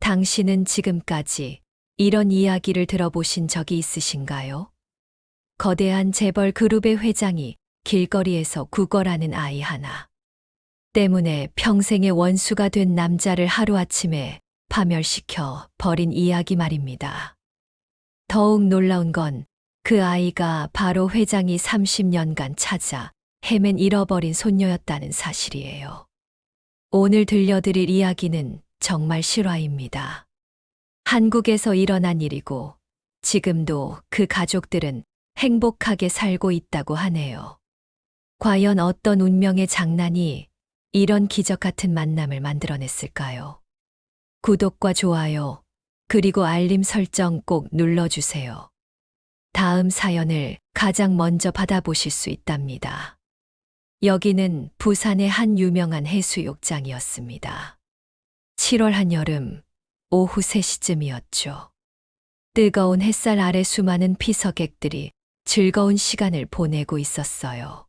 당신은 지금까지 이런 이야기를 들어보신 적이 있으신가요? 거대한 재벌 그룹의 회장이 길거리에서 구걸하는 아이 하나 때문에 평생의 원수가 된 남자를 하루아침에 파멸시켜 버린 이야기 말입니다. 더욱 놀라운 건 그 아이가 바로 회장이 30년간 찾아 헤맨 잃어버린 손녀였다는 사실이에요. 오늘 들려드릴 이야기는 정말 실화입니다. 한국에서 일어난 일이고 지금도 그 가족들은 행복하게 살고 있다고 하네요. 과연 어떤 운명의 장난이 이런 기적 같은 만남을 만들어냈을까요? 구독과 좋아요, 그리고 알림 설정 꼭 눌러주세요. 다음 사연을 가장 먼저 받아보실 수 있답니다. 여기는 부산의 한 유명한 해수욕장이었습니다. 7월 한여름 오후 3시쯤이었죠. 뜨거운 햇살 아래 수많은 피서객들이 즐거운 시간을 보내고 있었어요.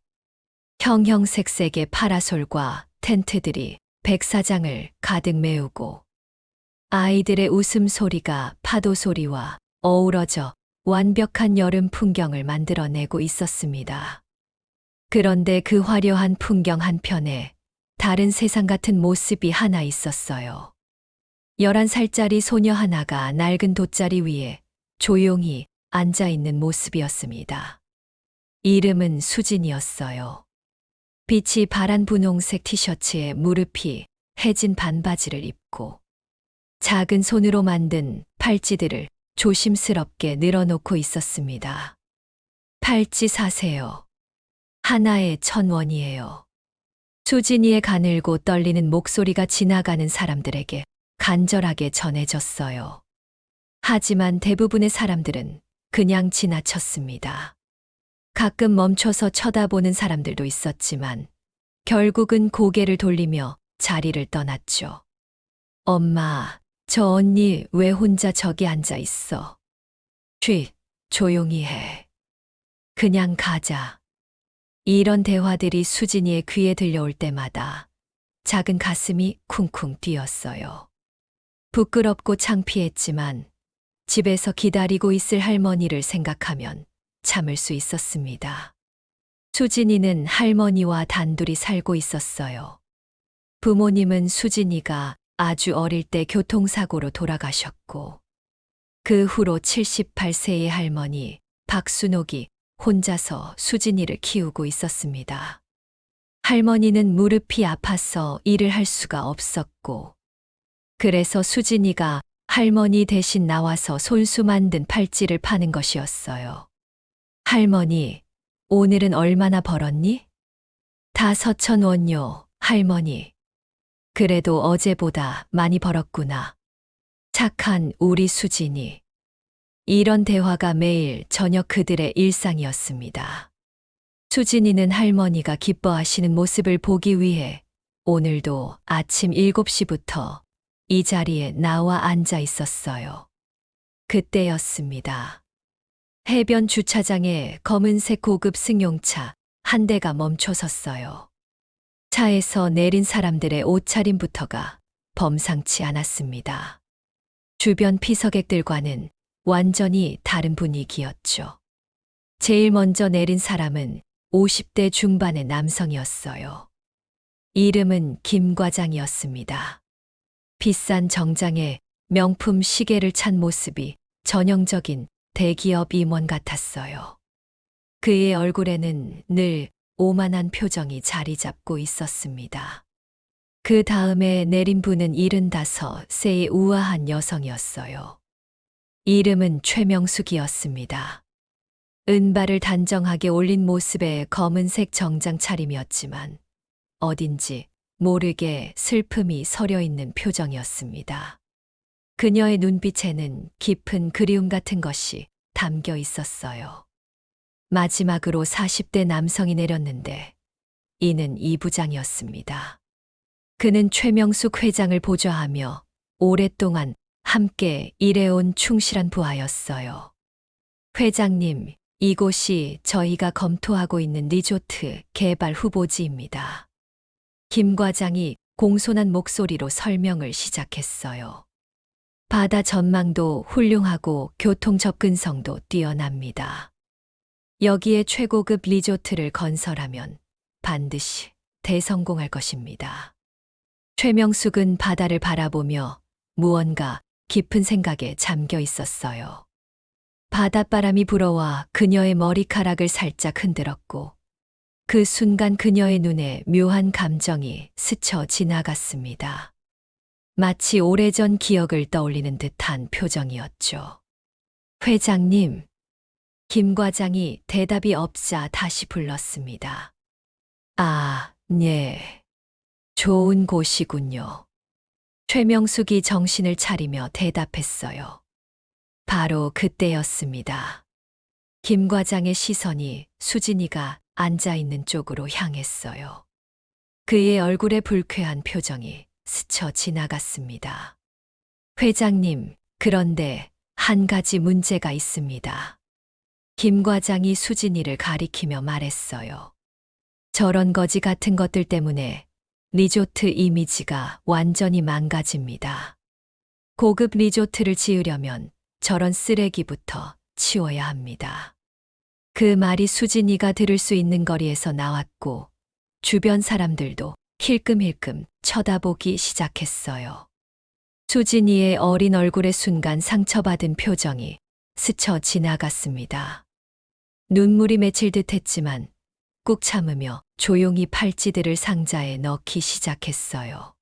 형형색색의 파라솔과 텐트들이 백사장을 가득 메우고 아이들의 웃음소리가 파도 소리와 어우러져 완벽한 여름 풍경을 만들어내고 있었습니다. 그런데 그 화려한 풍경 한편에 다른 세상 같은 모습이 하나 있었어요. 11살짜리 소녀 하나가 낡은 돗자리 위에 조용히 앉아 있는 모습이었습니다. 이름은 수진이었어요. 빛이 바란 분홍색 티셔츠에 무릎이 해진 반바지를 입고 작은 손으로 만든 팔찌들을 조심스럽게 늘어놓고 있었습니다. 팔찌 사세요. 하나에 1,000원이에요. 수진이의 가늘고 떨리는 목소리가 지나가는 사람들에게 간절하게 전해졌어요. 하지만 대부분의 사람들은 그냥 지나쳤습니다. 가끔 멈춰서 쳐다보는 사람들도 있었지만 결국은 고개를 돌리며 자리를 떠났죠. 엄마, 저 언니 왜 혼자 저기 앉아 있어? 조용히 해. 그냥 가자. 이런 대화들이 수진이의 귀에 들려올 때마다 작은 가슴이 쿵쿵 뛰었어요. 부끄럽고 창피했지만 집에서 기다리고 있을 할머니를 생각하면 참을 수 있었습니다. 수진이는 할머니와 단둘이 살고 있었어요. 부모님은 수진이가 아주 어릴 때 교통사고로 돌아가셨고 그 후로 78세의 할머니 박순옥이 혼자서 수진이를 키우고 있었습니다. 할머니는 무릎이 아파서 일을 할 수가 없었고 그래서 수진이가 할머니 대신 나와서 손수 만든 팔찌를 파는 것이었어요. 할머니, 오늘은 얼마나 벌었니? 5,000원요, 할머니. 그래도 어제보다 많이 벌었구나. 착한 우리 수진이. 이런 대화가 매일 저녁 그들의 일상이었습니다. 수진이는 할머니가 기뻐하시는 모습을 보기 위해 오늘도 아침 7시부터 이 자리에 나와 앉아 있었어요. 그때였습니다. 해변 주차장에 검은색 고급 승용차 한 대가 멈춰 섰어요. 차에서 내린 사람들의 옷차림부터가 범상치 않았습니다. 주변 피서객들과는 완전히 다른 분위기였죠. 제일 먼저 내린 사람은 50대 중반의 남성이었어요. 이름은 김 과장이었습니다. 비싼 정장에 명품 시계를 찬 모습이 전형적인 대기업 임원 같았어요. 그의 얼굴에는 늘 오만한 표정이 자리 잡고 있었습니다. 그 다음에 내린 분은 75세의 우아한 여성이었어요. 이름은 최명숙이었습니다. 은발을 단정하게 올린 모습의 검은색 정장 차림이었지만 어딘지 모르게 슬픔이 서려 있는 표정이었습니다. 그녀의 눈빛에는 깊은 그리움 같은 것이 담겨 있었어요. 마지막으로 40대 남성이 내렸는데 이는 이 부장이었습니다. 그는 최명숙 회장을 보좌하며 오랫동안 함께 일해온 충실한 부하였어요. 회장님, 이곳이 저희가 검토하고 있는 리조트 개발 후보지입니다. 김 과장이 공손한 목소리로 설명을 시작했어요. 바다 전망도 훌륭하고 교통 접근성도 뛰어납니다. 여기에 최고급 리조트를 건설하면 반드시 대성공할 것입니다. 최명숙은 바다를 바라보며 무언가 깊은 생각에 잠겨 있었어요. 바닷바람이 불어와 그녀의 머리카락을 살짝 흔들었고 그 순간 그녀의 눈에 묘한 감정이 스쳐 지나갔습니다. 마치 오래전 기억을 떠올리는 듯한 표정이었죠. 회장님, 김 과장이 대답이 없자 다시 불렀습니다. 아, 네. 좋은 곳이군요. 최명숙이 정신을 차리며 대답했어요. 바로 그때였습니다. 김 과장의 시선이 수진이가 앉아 있는 쪽으로 향했어요. 그의 얼굴에 불쾌한 표정이 스쳐 지나갔습니다. 회장님, 그런데 한 가지 문제가 있습니다. 김 과장이 수진이를 가리키며 말했어요. 저런 거지 같은 것들 때문에 리조트 이미지가 완전히 망가집니다. 고급 리조트를 지으려면 저런 쓰레기부터 치워야 합니다. 그 말이 수진이가 들을 수 있는 거리에서 나왔고 주변 사람들도 힐끔힐끔 쳐다보기 시작했어요. 수진이의 어린 얼굴에 순간 상처받은 표정이 스쳐 지나갔습니다. 눈물이 맺힐 듯 했지만 꾹 참으며 조용히 팔찌들을 상자에 넣기 시작했어요.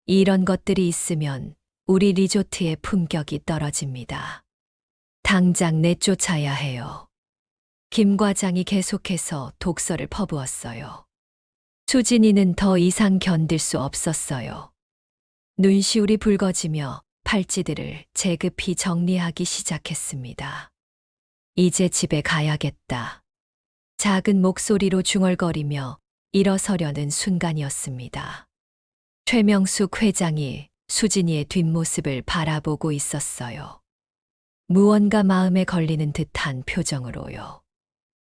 이런 것들이 있으면 우리 리조트의 품격이 떨어집니다. 당장 내쫓아야 해요. 김 과장이 계속해서 독서를 퍼부었어요. 수진이는 더 이상 견딜 수 없었어요. 눈시울이 붉어지며 팔찌들을 재급히 정리하기 시작했습니다. 이제 집에 가야겠다. 작은 목소리로 중얼거리며 일어서려는 순간이었습니다. 최명숙 회장이 수진이의 뒷모습을 바라보고 있었어요. 무언가 마음에 걸리는 듯한 표정으로요.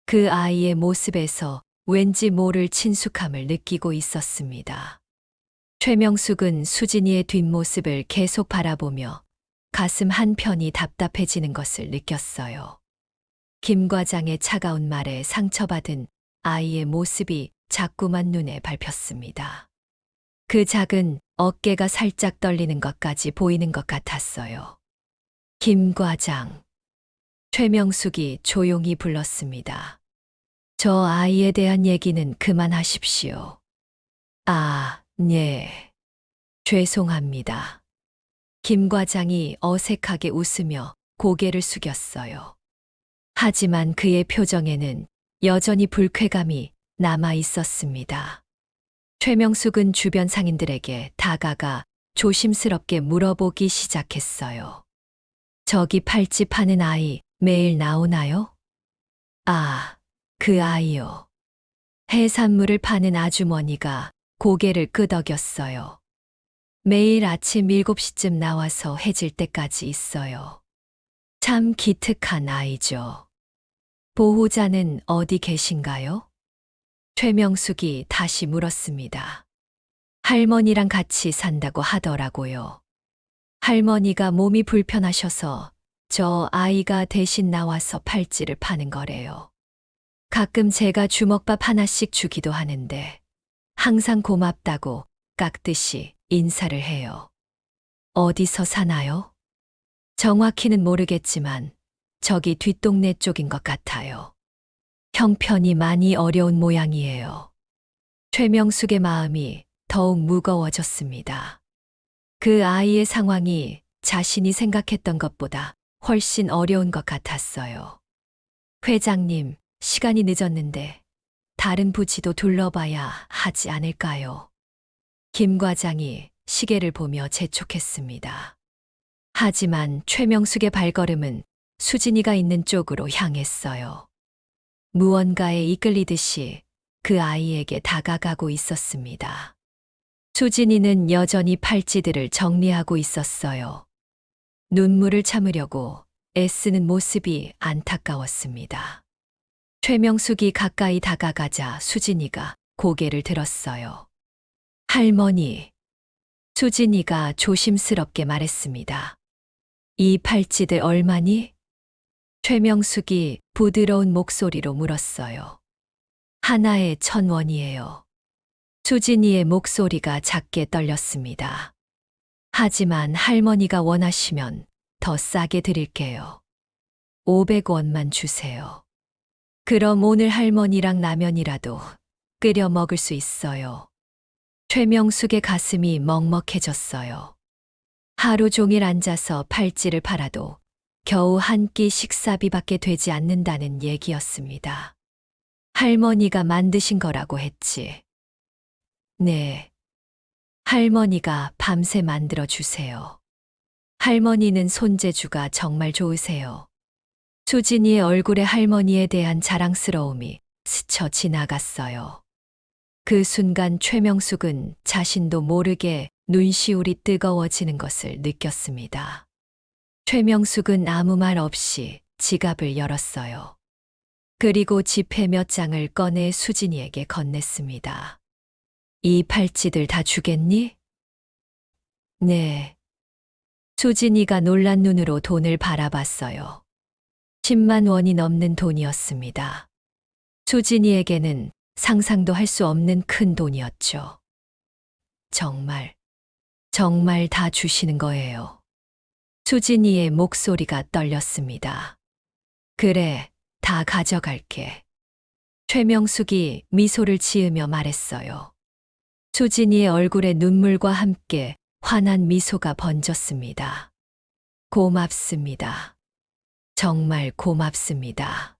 그 아이의 모습에서 왠지 모를 친숙함을 느끼고 있었습니다. 최명숙은 수진이의 뒷모습을 계속 바라보며 가슴 한편이 답답해지는 것을 느꼈어요. 김 과장의 차가운 말에 상처받은 아이의 모습이 자꾸만 눈에 밟혔습니다. 그 작은 어깨가 살짝 떨리는 것까지 보이는 것 같았어요. 김 과장. 최명숙이 조용히 불렀습니다. 저 아이에 대한 얘기는 그만하십시오. 아, 네. 죄송합니다. 김 과장이 어색하게 웃으며 고개를 숙였어요. 하지만 그의 표정에는 여전히 불쾌감이 남아 있었습니다. 최명숙은 주변 상인들에게 다가가 조심스럽게 물어보기 시작했어요. 저기 팔찌 파는 아이 매일 나오나요? 아, 그 아이요. 해산물을 파는 아주머니가 고개를 끄덕였어요. 매일 아침 7시쯤 나와서 해질 때까지 있어요. 참 기특한 아이죠. 보호자는 어디 계신가요? 최명숙이 다시 물었습니다. 할머니랑 같이 산다고 하더라고요. 할머니가 몸이 불편하셔서 저 아이가 대신 나와서 팔찌를 파는 거래요. 가끔 제가 주먹밥 하나씩 주기도 하는데 항상 고맙다고 깍듯이 인사를 해요. 어디서 사나요? 정확히는 모르겠지만 저기 뒷동네 쪽인 것 같아요. 형편이 많이 어려운 모양이에요. 최명숙의 마음이 더욱 무거워졌습니다. 그 아이의 상황이 자신이 생각했던 것보다 훨씬 어려운 것 같았어요. 회장님, 시간이 늦었는데 다른 부지도 둘러봐야 하지 않을까요? 김 과장이 시계를 보며 재촉했습니다. 하지만 최명숙의 발걸음은 수진이가 있는 쪽으로 향했어요. 무언가에 이끌리듯이 그 아이에게 다가가고 있었습니다. 수진이는 여전히 팔찌들을 정리하고 있었어요. 눈물을 참으려고 애쓰는 모습이 안타까웠습니다. 최명숙이 가까이 다가가자 수진이가 고개를 들었어요. 할머니. 수진이가 조심스럽게 말했습니다. 이 팔찌들 얼마니? 최명숙이 부드러운 목소리로 물었어요. 하나에 1,000원이에요. 수진이의 목소리가 작게 떨렸습니다. 하지만 할머니가 원하시면 더 싸게 드릴게요. 500원만 주세요. 그럼 오늘 할머니랑 라면이라도 끓여 먹을 수 있어요. 최명숙의 가슴이 먹먹해졌어요. 하루 종일 앉아서 팔찌를 팔아도 겨우 한 끼 식사비밖에 되지 않는다는 얘기였습니다. 할머니가 만드신 거라고 했지. 네. 할머니가 밤새 만들어 주세요. 할머니는 손재주가 정말 좋으세요. 수진이의 얼굴에 할머니에 대한 자랑스러움이 스쳐 지나갔어요. 그 순간 최명숙은 자신도 모르게 눈시울이 뜨거워지는 것을 느꼈습니다. 최명숙은 아무 말 없이 지갑을 열었어요. 그리고 지폐 몇 장을 꺼내 수진이에게 건넸습니다. 이 팔찌들 다 주겠니? 네. 수진이가 놀란 눈으로 돈을 바라봤어요. 10만 원이 넘는 돈이었습니다. 수진이에게는 상상도 할 수 없는 큰 돈이었죠. 정말 다 주시는 거예요. 수진이의 목소리가 떨렸습니다. 그래, 다 가져갈게. 최명숙이 미소를 지으며 말했어요. 수진이의 얼굴에 눈물과 함께 환한 미소가 번졌습니다. 고맙습니다. 정말 고맙습니다.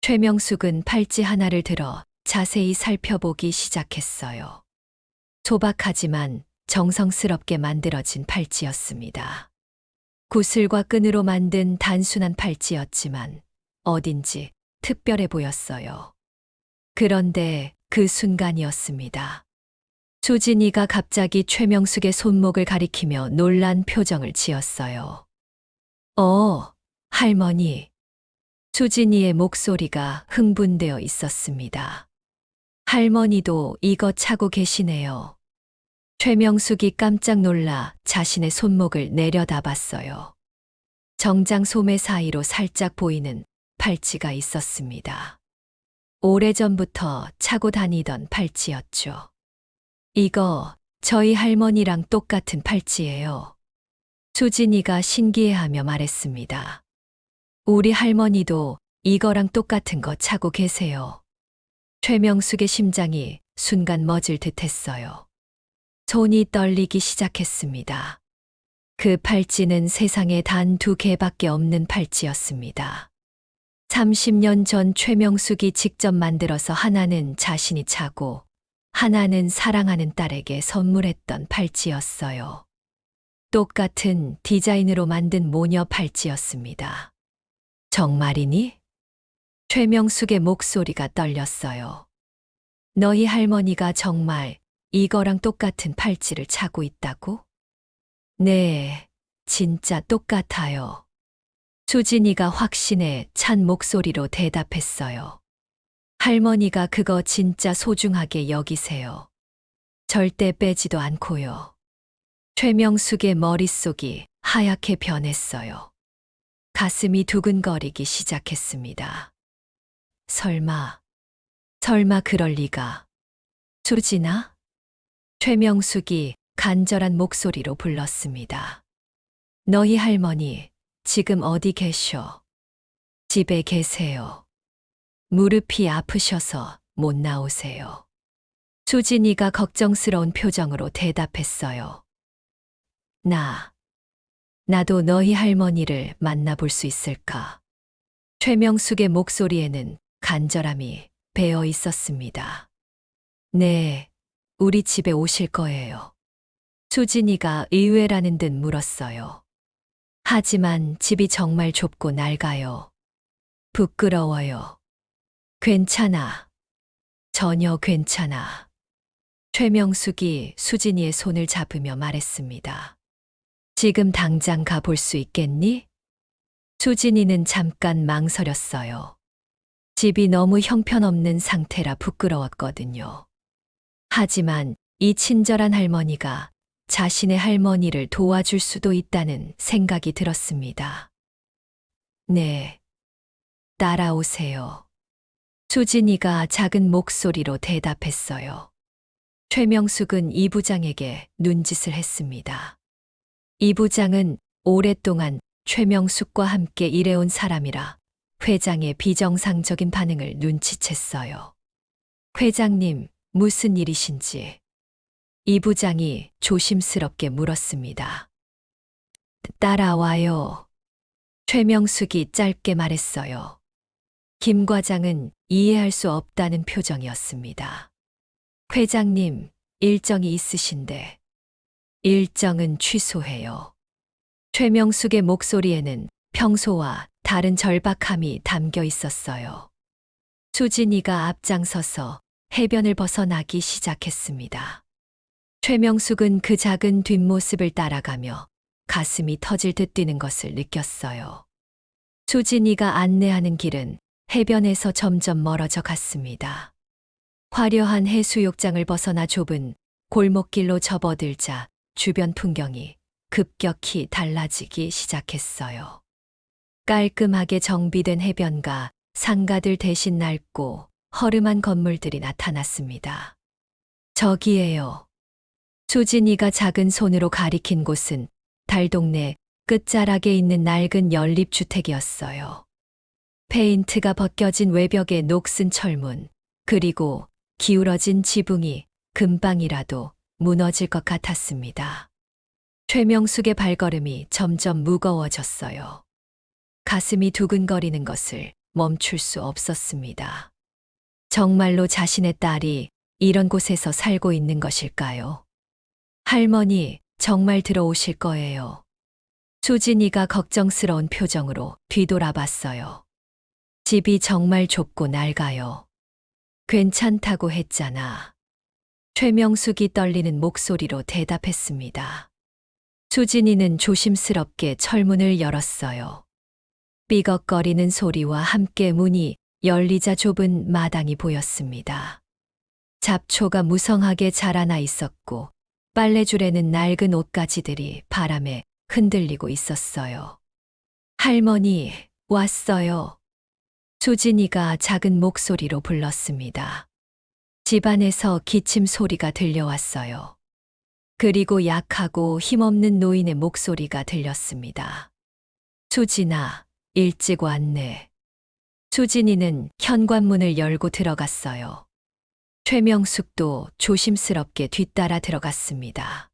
최명숙은 팔찌 하나를 들어 자세히 살펴보기 시작했어요. 소박하지만 정성스럽게 만들어진 팔찌였습니다. 구슬과 끈으로 만든 단순한 팔찌였지만 어딘지 특별해 보였어요. 그런데 그 순간이었습니다. 수진이가 갑자기 최명숙의 손목을 가리키며 놀란 표정을 지었어요. 할머니. 수진이의 목소리가 흥분되어 있었습니다. 할머니도 이거 차고 계시네요. 최명숙이 깜짝 놀라 자신의 손목을 내려다봤어요. 정장 소매 사이로 살짝 보이는 팔찌가 있었습니다. 오래전부터 차고 다니던 팔찌였죠. 이거 저희 할머니랑 똑같은 팔찌예요. 수진이가 신기해하며 말했습니다. 우리 할머니도 이거랑 똑같은 거 차고 계세요. 최명숙의 심장이 순간 멎을 듯 했어요. 손이 떨리기 시작했습니다. 그 팔찌는 세상에 단 2개밖에 없는 팔찌였습니다. 30년 전 최명숙이 직접 만들어서 하나는 자신이 차고 하나는 사랑하는 딸에게 선물했던 팔찌였어요. 똑같은 디자인으로 만든 모녀 팔찌였습니다. 정말이니? 최명숙의 목소리가 떨렸어요. 너희 할머니가 정말 이거랑 똑같은 팔찌를 차고 있다고? 네, 진짜 똑같아요. 수진이가 확신에 찬 목소리로 대답했어요. 할머니가 그거 진짜 소중하게 여기세요. 절대 빼지도 않고요. 최명숙의 머릿속이 하얗게 변했어요. 가슴이 두근거리기 시작했습니다. 설마 그럴 리가. 수진아? 최명숙이 간절한 목소리로 불렀습니다. 너희 할머니 지금 어디 계셔? 집에 계세요. 무릎이 아프셔서 못 나오세요. 수진이가 걱정스러운 표정으로 대답했어요. 나도 너희 할머니를 만나볼 수 있을까? 최명숙의 목소리에는 간절함이 배어 있었습니다. 네, 우리 집에 오실 거예요. 수진이가 의외라는 듯 물었어요. 하지만 집이 정말 좁고 낡아요. 부끄러워요. 괜찮아. 전혀 괜찮아. 최명숙이 수진이의 손을 잡으며 말했습니다. 지금 당장 가볼 수 있겠니? 수진이는 잠깐 망설였어요. 집이 너무 형편없는 상태라 부끄러웠거든요. 하지만 이 친절한 할머니가 자신의 할머니를 도와줄 수도 있다는 생각이 들었습니다. 네, 따라오세요. 수진이가 작은 목소리로 대답했어요. 최명숙은 이 부장에게 눈짓을 했습니다. 이 부장은 오랫동안 최명숙과 함께 일해온 사람이라 회장의 비정상적인 반응을 눈치챘어요. 회장님, 무슨 일이신지 이 부장이 조심스럽게 물었습니다. 따라와요. 최명숙이 짧게 말했어요. 김 과장은 이해할 수 없다는 표정이었습니다. 회장님, 일정이 있으신데. 일정은 취소해요. 최명숙의 목소리에는 평소와 다른 절박함이 담겨 있었어요. 수진이가 앞장서서 해변을 벗어나기 시작했습니다. 최명숙은 그 작은 뒷모습을 따라가며 가슴이 터질 듯 뛰는 것을 느꼈어요. 수진이가 안내하는 길은 해변에서 점점 멀어져 갔습니다. 화려한 해수욕장을 벗어나 좁은 골목길로 접어들자 주변 풍경이 급격히 달라지기 시작했어요. 깔끔하게 정비된 해변과 상가들 대신 낡고 허름한 건물들이 나타났습니다. 저기에요. 수진이가 작은 손으로 가리킨 곳은 달동네 끝자락에 있는 낡은 연립주택이었어요. 페인트가 벗겨진 외벽의 녹슨 철문, 그리고 기울어진 지붕이 금방이라도 무너질 것 같았습니다. 최명숙의 발걸음이 점점 무거워졌어요. 가슴이 두근거리는 것을 멈출 수 없었습니다. 정말로 자신의 딸이 이런 곳에서 살고 있는 것일까요? 할머니, 정말 들어오실 거예요. 수진이가 걱정스러운 표정으로 뒤돌아봤어요. 집이 정말 좁고 낡아요. 괜찮다고 했잖아. 최명숙이 떨리는 목소리로 대답했습니다. 수진이는 조심스럽게 철문을 열었어요. 삐걱거리는 소리와 함께 문이 열리자 좁은 마당이 보였습니다. 잡초가 무성하게 자라나 있었고 빨래줄에는 낡은 옷가지들이 바람에 흔들리고 있었어요. 할머니, 왔어요. 수진이가 작은 목소리로 불렀습니다. 집안에서 기침 소리가 들려왔어요. 그리고 약하고 힘없는 노인의 목소리가 들렸습니다. 수진아, 일찍 왔네. 수진이는 현관문을 열고 들어갔어요. 최명숙도 조심스럽게 뒤따라 들어갔습니다.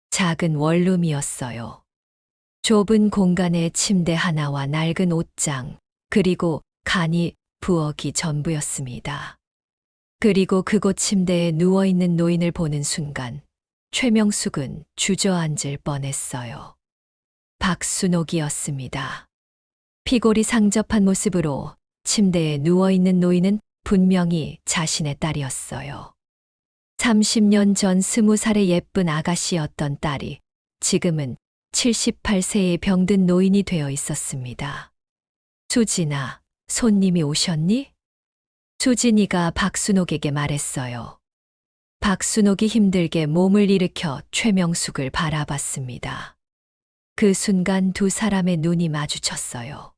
작은 원룸이었어요. 좁은 공간에 침대 하나와 낡은 옷장, 그리고 간이 부엌이 전부였습니다. 그리고 그곳 침대에 누워있는 노인을 보는 순간 최명숙은 주저앉을 뻔했어요. 박순옥이었습니다. 피골이 상접한 모습으로 침대에 누워있는 노인은 분명히 자신의 딸이었어요. 30년 전 20살의 예쁜 아가씨였던 딸이 지금은 78세의 병든 노인이 되어 있었습니다. 수진아, 손님이 오셨니? 수진이가 박순옥에게 말했어요. 박순옥이 힘들게 몸을 일으켜 최명숙을 바라봤습니다. 그 순간 두 사람의 눈이 마주쳤어요.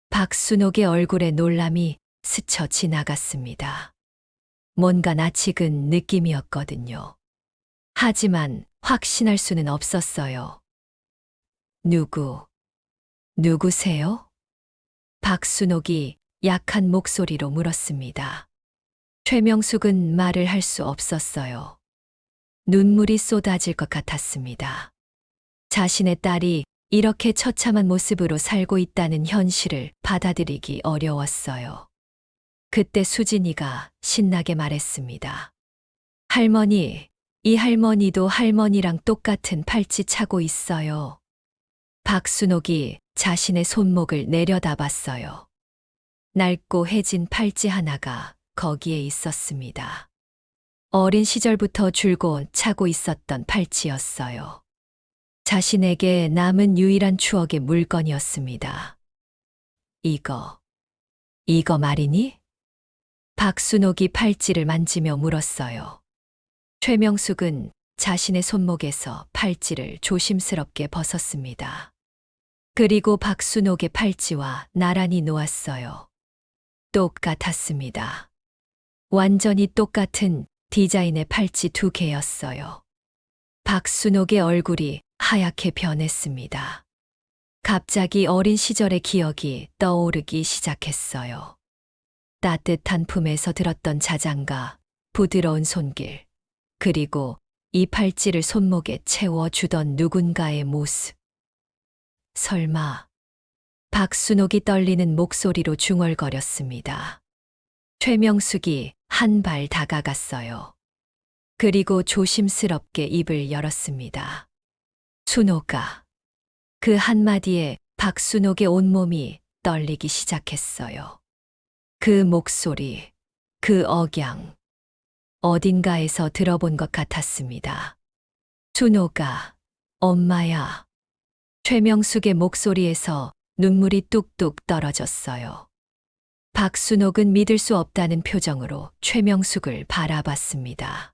박순옥의 얼굴에 놀람이 스쳐 지나갔습니다. 뭔가 낯익은 느낌이었거든요. 하지만 확신할 수는 없었어요. 누구세요? 박순옥이 약한 목소리로 물었습니다. 최명숙은 말을 할 수 없었어요. 눈물이 쏟아질 것 같았습니다. 자신의 딸이 이렇게 처참한 모습으로 살고 있다는 현실을 받아들이기 어려웠어요. 그때 수진이가 신나게 말했습니다. 할머니, 이 할머니도 할머니랑 똑같은 팔찌 차고 있어요. 박순옥이 자신의 손목을 내려다봤어요. 낡고 해진 팔찌 하나가 거기에 있었습니다. 어린 시절부터 줄곧 차고 있었던 팔찌였어요. 자신에게 남은 유일한 추억의 물건이었습니다. 이거 말이니? 박순옥이 팔찌를 만지며 물었어요. 최명숙은 자신의 손목에서 팔찌를 조심스럽게 벗었습니다. 그리고 박순옥의 팔찌와 나란히 놓았어요. 똑같았습니다. 완전히 똑같은 디자인의 팔찌 2개였어요. 박순옥의 얼굴이 하얗게 변했습니다. 갑자기 어린 시절의 기억이 떠오르기 시작했어요. 따뜻한 품에서 들었던 자장가, 부드러운 손길, 그리고 이 팔찌를 손목에 채워주던 누군가의 모습. 설마, 박순옥이 떨리는 목소리로 중얼거렸습니다. 최명숙이 한 발 다가갔어요. 그리고 조심스럽게 입을 열었습니다. 순옥아. 그 한마디에 박순옥의 온몸이 떨리기 시작했어요. 그 목소리, 그 억양, 어딘가에서 들어본 것 같았습니다. 순옥아, 엄마야. 최명숙의 목소리에서 눈물이 뚝뚝 떨어졌어요. 박순옥은 믿을 수 없다는 표정으로 최명숙을 바라봤습니다.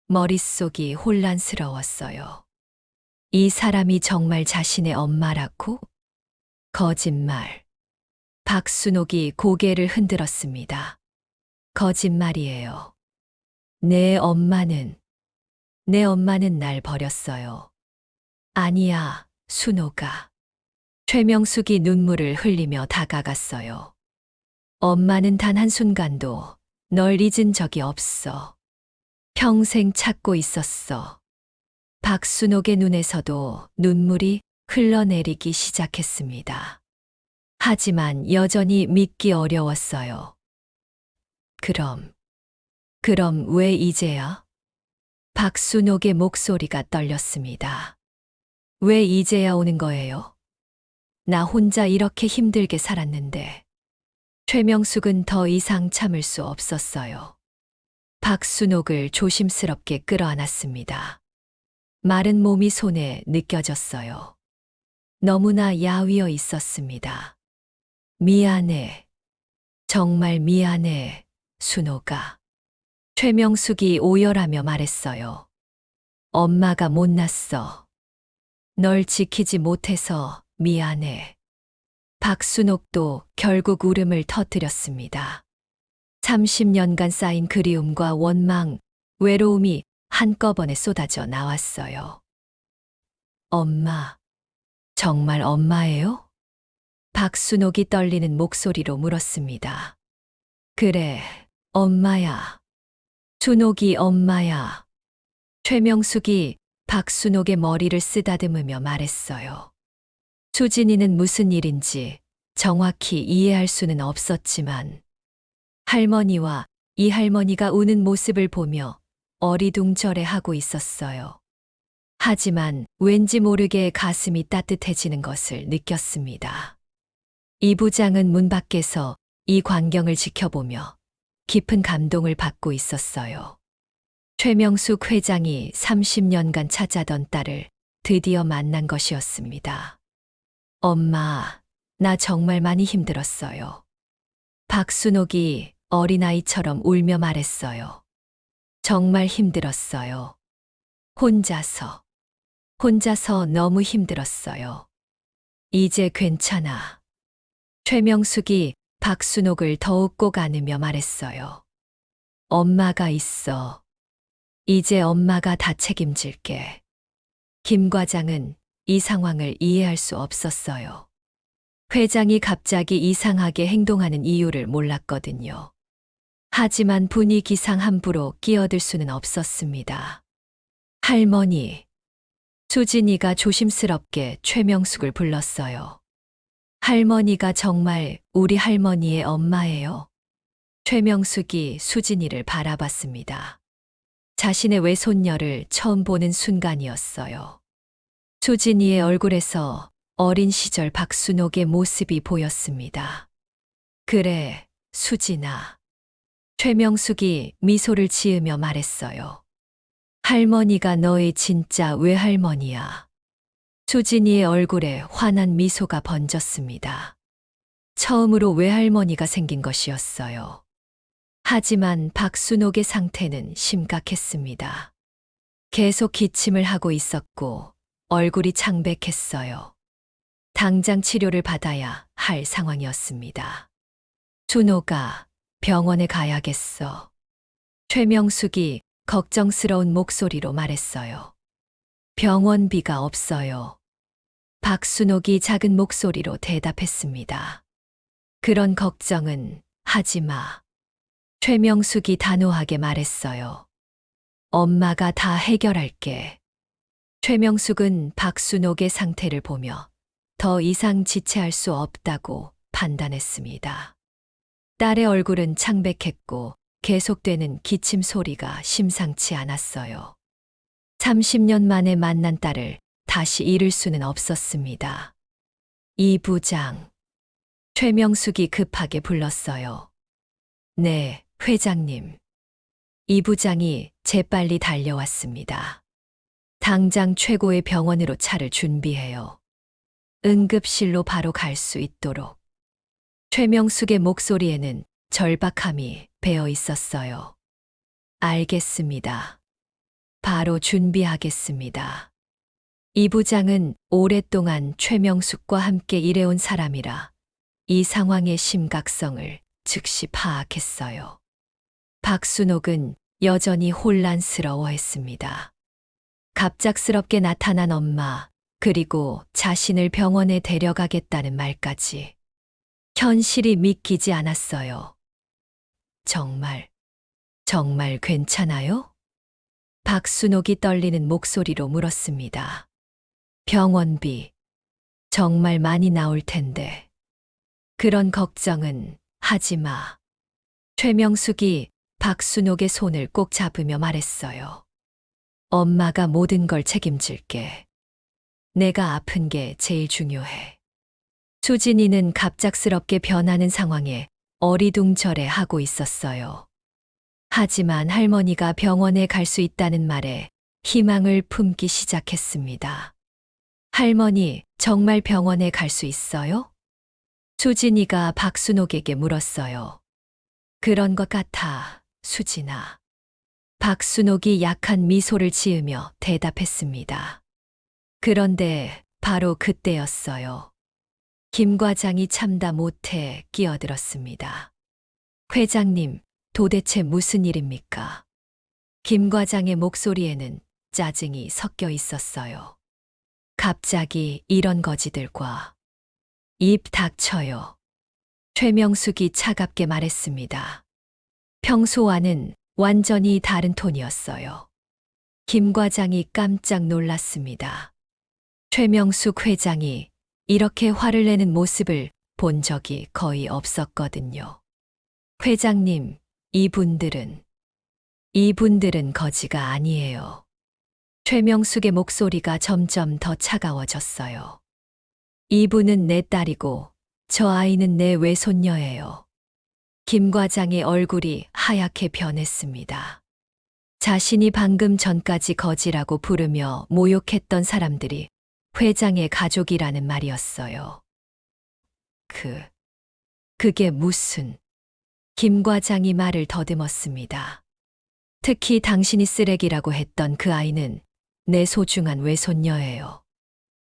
머릿속이 혼란스러웠어요. 이 사람이 정말 자신의 엄마라고? 거짓말. 박순옥이 고개를 흔들었습니다. 거짓말이에요. 내 엄마는 날 버렸어요. 아니야, 순옥아. 최명숙이 눈물을 흘리며 다가갔어요. 엄마는 단 한순간도 널 잊은 적이 없어. 평생 찾고 있었어. 박순옥의 눈에서도 눈물이 흘러내리기 시작했습니다. 하지만 여전히 믿기 어려웠어요. 그럼 왜 이제야? 박순옥의 목소리가 떨렸습니다. 왜 이제야 오는 거예요? 나 혼자 이렇게 힘들게 살았는데. 최명숙은 더 이상 참을 수 없었어요. 박순옥을 조심스럽게 끌어안았습니다. 마른 몸이 손에 느껴졌어요. 너무나 야위어 있었습니다. 미안해. 정말 미안해, 순옥아. 최명숙이 오열하며 말했어요. 엄마가 못났어. 널 지키지 못해서 미안해. 박순옥도 결국 울음을 터뜨렸습니다. 30년간 쌓인 그리움과 원망, 외로움이 한꺼번에 쏟아져 나왔어요. 엄마, 정말 엄마예요? 박순옥이 떨리는 목소리로 물었습니다. 그래, 엄마야. 순옥이 엄마야. 최명숙이 박순옥의 머리를 쓰다듬으며 말했어요. 수진이는 무슨 일인지 정확히 이해할 수는 없었지만 할머니와 이 할머니가 우는 모습을 보며 어리둥절해하고 있었어요. 하지만 왠지 모르게 가슴이 따뜻해지는 것을 느꼈습니다. 이 부장은 문 밖에서 이 광경을 지켜보며 깊은 감동을 받고 있었어요. 최명숙 회장이 30년간 찾아던 딸을 드디어 만난 것이었습니다. 엄마, 나 정말 많이 힘들었어요. 박순옥이 어린아이처럼 울며 말했어요. 정말 힘들었어요. 혼자서 너무 힘들었어요. 이제 괜찮아. 최명숙이 박순옥을 더욱 꼭 안으며 말했어요. 엄마가 있어. 이제 엄마가 다 책임질게. 김 과장은 이 상황을 이해할 수 없었어요. 회장이 갑자기 이상하게 행동하는 이유를 몰랐거든요. 하지만 분위기상 함부로 끼어들 수는 없었습니다. 할머니. 수진이가 조심스럽게 최명숙을 불렀어요. 할머니가 정말 우리 할머니의 엄마예요. 최명숙이 수진이를 바라봤습니다. 자신의 외손녀를 처음 보는 순간이었어요. 수진이의 얼굴에서 어린 시절 박순옥의 모습이 보였습니다. 그래, 수진아. 최명숙이 미소를 지으며 말했어요. 할머니가 너의 진짜 외할머니야. 수진이의 얼굴에 환한 미소가 번졌습니다. 처음으로 외할머니가 생긴 것이었어요. 하지만 박순옥의 상태는 심각했습니다. 계속 기침을 하고 있었고 얼굴이 창백했어요. 당장 치료를 받아야 할 상황이었습니다. 준호가 병원에 가야겠어. 최명숙이 걱정스러운 목소리로 말했어요. 병원비가 없어요. 박순옥이 작은 목소리로 대답했습니다. 그런 걱정은 하지 마. 최명숙이 단호하게 말했어요. 엄마가 다 해결할게. 최명숙은 박순옥의 상태를 보며 더 이상 지체할 수 없다고 판단했습니다. 딸의 얼굴은 창백했고 계속되는 기침 소리가 심상치 않았어요. 30년 만에 만난 딸을 다시 잃을 수는 없었습니다. 이 부장. 최명숙이 급하게 불렀어요. 네, 회장님. 이 부장이 재빨리 달려왔습니다. 당장 최고의 병원으로 차를 준비해요. 응급실로 바로 갈 수 있도록. 최명숙의 목소리에는 절박함이 배어 있었어요. 알겠습니다. 바로 준비하겠습니다. 이 부장은 오랫동안 최명숙과 함께 일해온 사람이라 이 상황의 심각성을 즉시 파악했어요. 박순옥은 여전히 혼란스러워했습니다. 갑작스럽게 나타난 엄마, 그리고 자신을 병원에 데려가겠다는 말까지. 현실이 믿기지 않았어요. 정말 괜찮아요? 박순옥이 떨리는 목소리로 물었습니다. 병원비 정말 많이 나올 텐데. 그런 걱정은 하지 마. 최명숙이 박순옥의 손을 꼭 잡으며 말했어요. 엄마가 모든 걸 책임질게. 내가 아픈 게 제일 중요해. 수진이는 갑작스럽게 변하는 상황에 어리둥절해 하고 있었어요. 하지만 할머니가 병원에 갈 수 있다는 말에 희망을 품기 시작했습니다. 할머니, 정말 병원에 갈 수 있어요? 수진이가 박순옥에게 물었어요. 그런 것 같아, 수진아. 박순옥이 약한 미소를 지으며 대답했습니다. 그런데 바로 그때였어요. 김 과장이 참다 못해 끼어들었습니다. 회장님, 도대체 무슨 일입니까? 김 과장의 목소리에는 짜증이 섞여 있었어요. 갑자기 이런 거지들과. 입 닥쳐요. 최명숙이 차갑게 말했습니다. 평소와는 완전히 다른 톤이었어요. 김 과장이 깜짝 놀랐습니다. 최명숙 회장이 이렇게 화를 내는 모습을 본 적이 거의 없었거든요. 회장님, 이분들은 거지가 아니에요. 최명숙의 목소리가 점점 더 차가워졌어요. 이분은 내 딸이고 저 아이는 내 외손녀예요. 김 과장의 얼굴이 하얗게 변했습니다. 자신이 방금 전까지 거지라고 부르며 모욕했던 사람들이 회장의 가족이라는 말이었어요. 그게 무슨... 김 과장이 말을 더듬었습니다. 특히 당신이 쓰레기라고 했던 그 아이는 내 소중한 외손녀예요.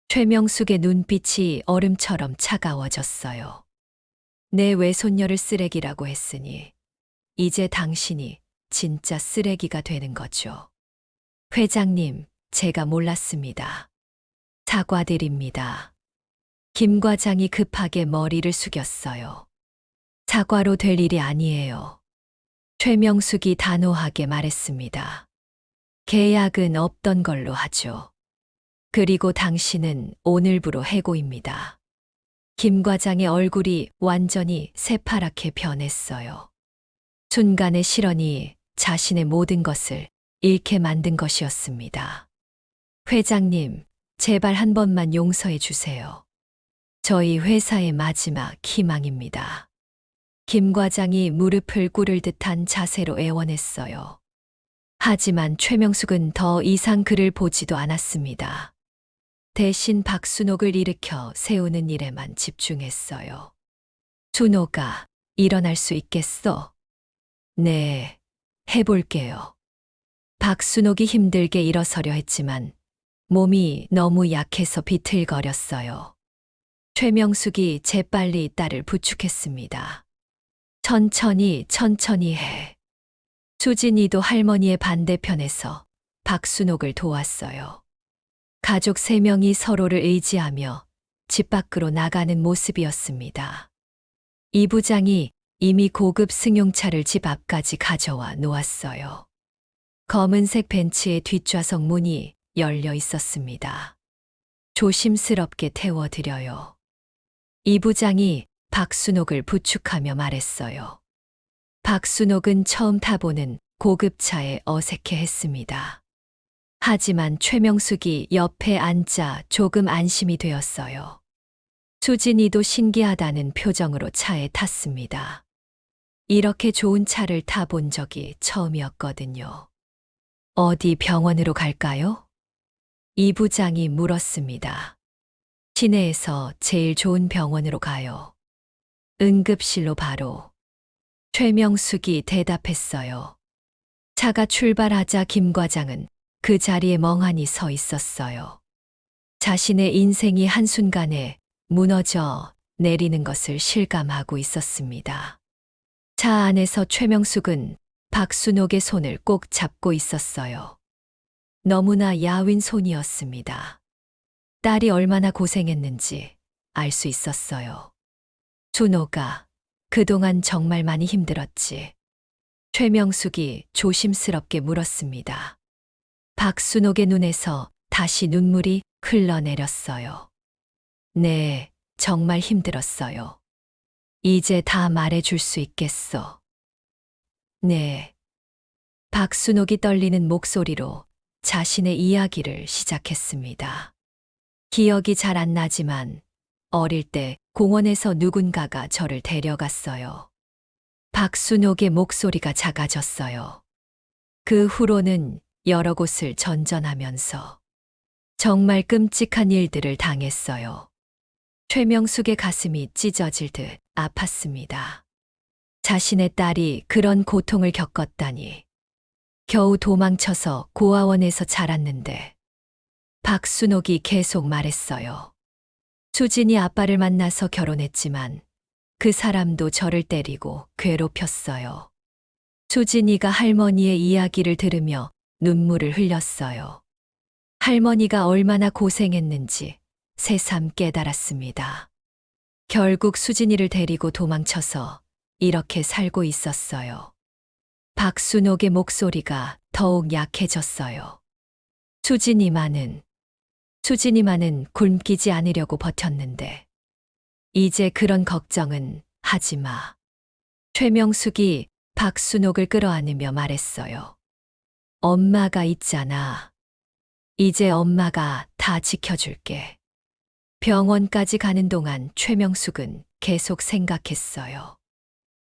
최명숙의 눈빛이 얼음처럼 차가워졌어요. 내 외손녀를 쓰레기라고 했으니 이제 당신이 진짜 쓰레기가 되는 거죠. 회장님, 제가 몰랐습니다. 사과드립니다. 김 과장이 급하게 머리를 숙였어요. 사과로 될 일이 아니에요. 최명숙이 단호하게 말했습니다. 계약은 없던 걸로 하죠. 그리고 당신은 오늘부로 해고입니다. 김 과장의 얼굴이 완전히 새파랗게 변했어요. 순간의 실언이 자신의 모든 것을 잃게 만든 것이었습니다. 회장님, 제발 한 번만 용서해 주세요. 저희 회사의 마지막 희망입니다. 김 과장이 무릎을 꿇을 듯한 자세로 애원했어요. 하지만 최명숙은 더 이상 그를 보지도 않았습니다. 대신 박순옥을 일으켜 세우는 일에만 집중했어요. 준호가 일어날 수 있겠어? 네, 해볼게요. 박순옥이 힘들게 일어서려 했지만 몸이 너무 약해서 비틀거렸어요. 최명숙이 재빨리 딸을 부축했습니다. 천천히 해. 수진이도 할머니의 반대편에서 박순옥을 도왔어요. 가족 3명이 서로를 의지하며 집 밖으로 나가는 모습이었습니다. 이 부장이 이미 고급 승용차를 집 앞까지 가져와 놓았어요. 검은색 벤츠의 뒷좌석 문이 열려 있었습니다. 조심스럽게 태워드려요. 이 부장이 박순옥을 부축하며 말했어요. 박순옥은 처음 타보는 고급차에 어색해했습니다. 하지만 최명숙이 옆에 앉자 조금 안심이 되었어요. 수진이도 신기하다는 표정으로 차에 탔습니다. 이렇게 좋은 차를 타본 적이 처음이었거든요. 어디 병원으로 갈까요? 이 부장이 물었습니다. 시내에서 제일 좋은 병원으로 가요. 응급실로 바로. 최명숙이 대답했어요. 차가 출발하자 김 과장은 그 자리에 멍하니 서 있었어요. 자신의 인생이 한순간에 무너져 내리는 것을 실감하고 있었습니다. 차 안에서 최명숙은 박순옥의 손을 꼭 잡고 있었어요. 너무나 야윈 손이었습니다. 딸이 얼마나 고생했는지 알 수 있었어요. 순옥아, 그동안 정말 많이 힘들었지. 최명숙이 조심스럽게 물었습니다. 박순옥의 눈에서 다시 눈물이 흘러내렸어요. 네, 정말 힘들었어요. 이제 다 말해줄 수 있겠어. 네. 박순옥이 떨리는 목소리로 자신의 이야기를 시작했습니다. 기억이 잘 안 나지만 어릴 때 공원에서 누군가가 저를 데려갔어요. 박순옥의 목소리가 작아졌어요. 그 후로는 여러 곳을 전전하면서 정말 끔찍한 일들을 당했어요. 최명숙의 가슴이 찢어질 듯 아팠습니다. 자신의 딸이 그런 고통을 겪었다니. 겨우 도망쳐서 고아원에서 자랐는데. 박순옥이 계속 말했어요. 수진이 아빠를 만나서 결혼했지만 그 사람도 저를 때리고 괴롭혔어요. 수진이가 할머니의 이야기를 들으며 눈물을 흘렸어요. 할머니가 얼마나 고생했는지 새삼 깨달았습니다. 결국 수진이를 데리고 도망쳐서 이렇게 살고 있었어요. 박순옥의 목소리가 더욱 약해졌어요. 수진이만은 굶기지 않으려고 버텼는데 이제 그런 걱정은 하지 마. 최명숙이 박순옥을 끌어안으며 말했어요. 엄마가 있잖아. 이제 엄마가 다 지켜줄게. 병원까지 가는 동안 최명숙은 계속 생각했어요.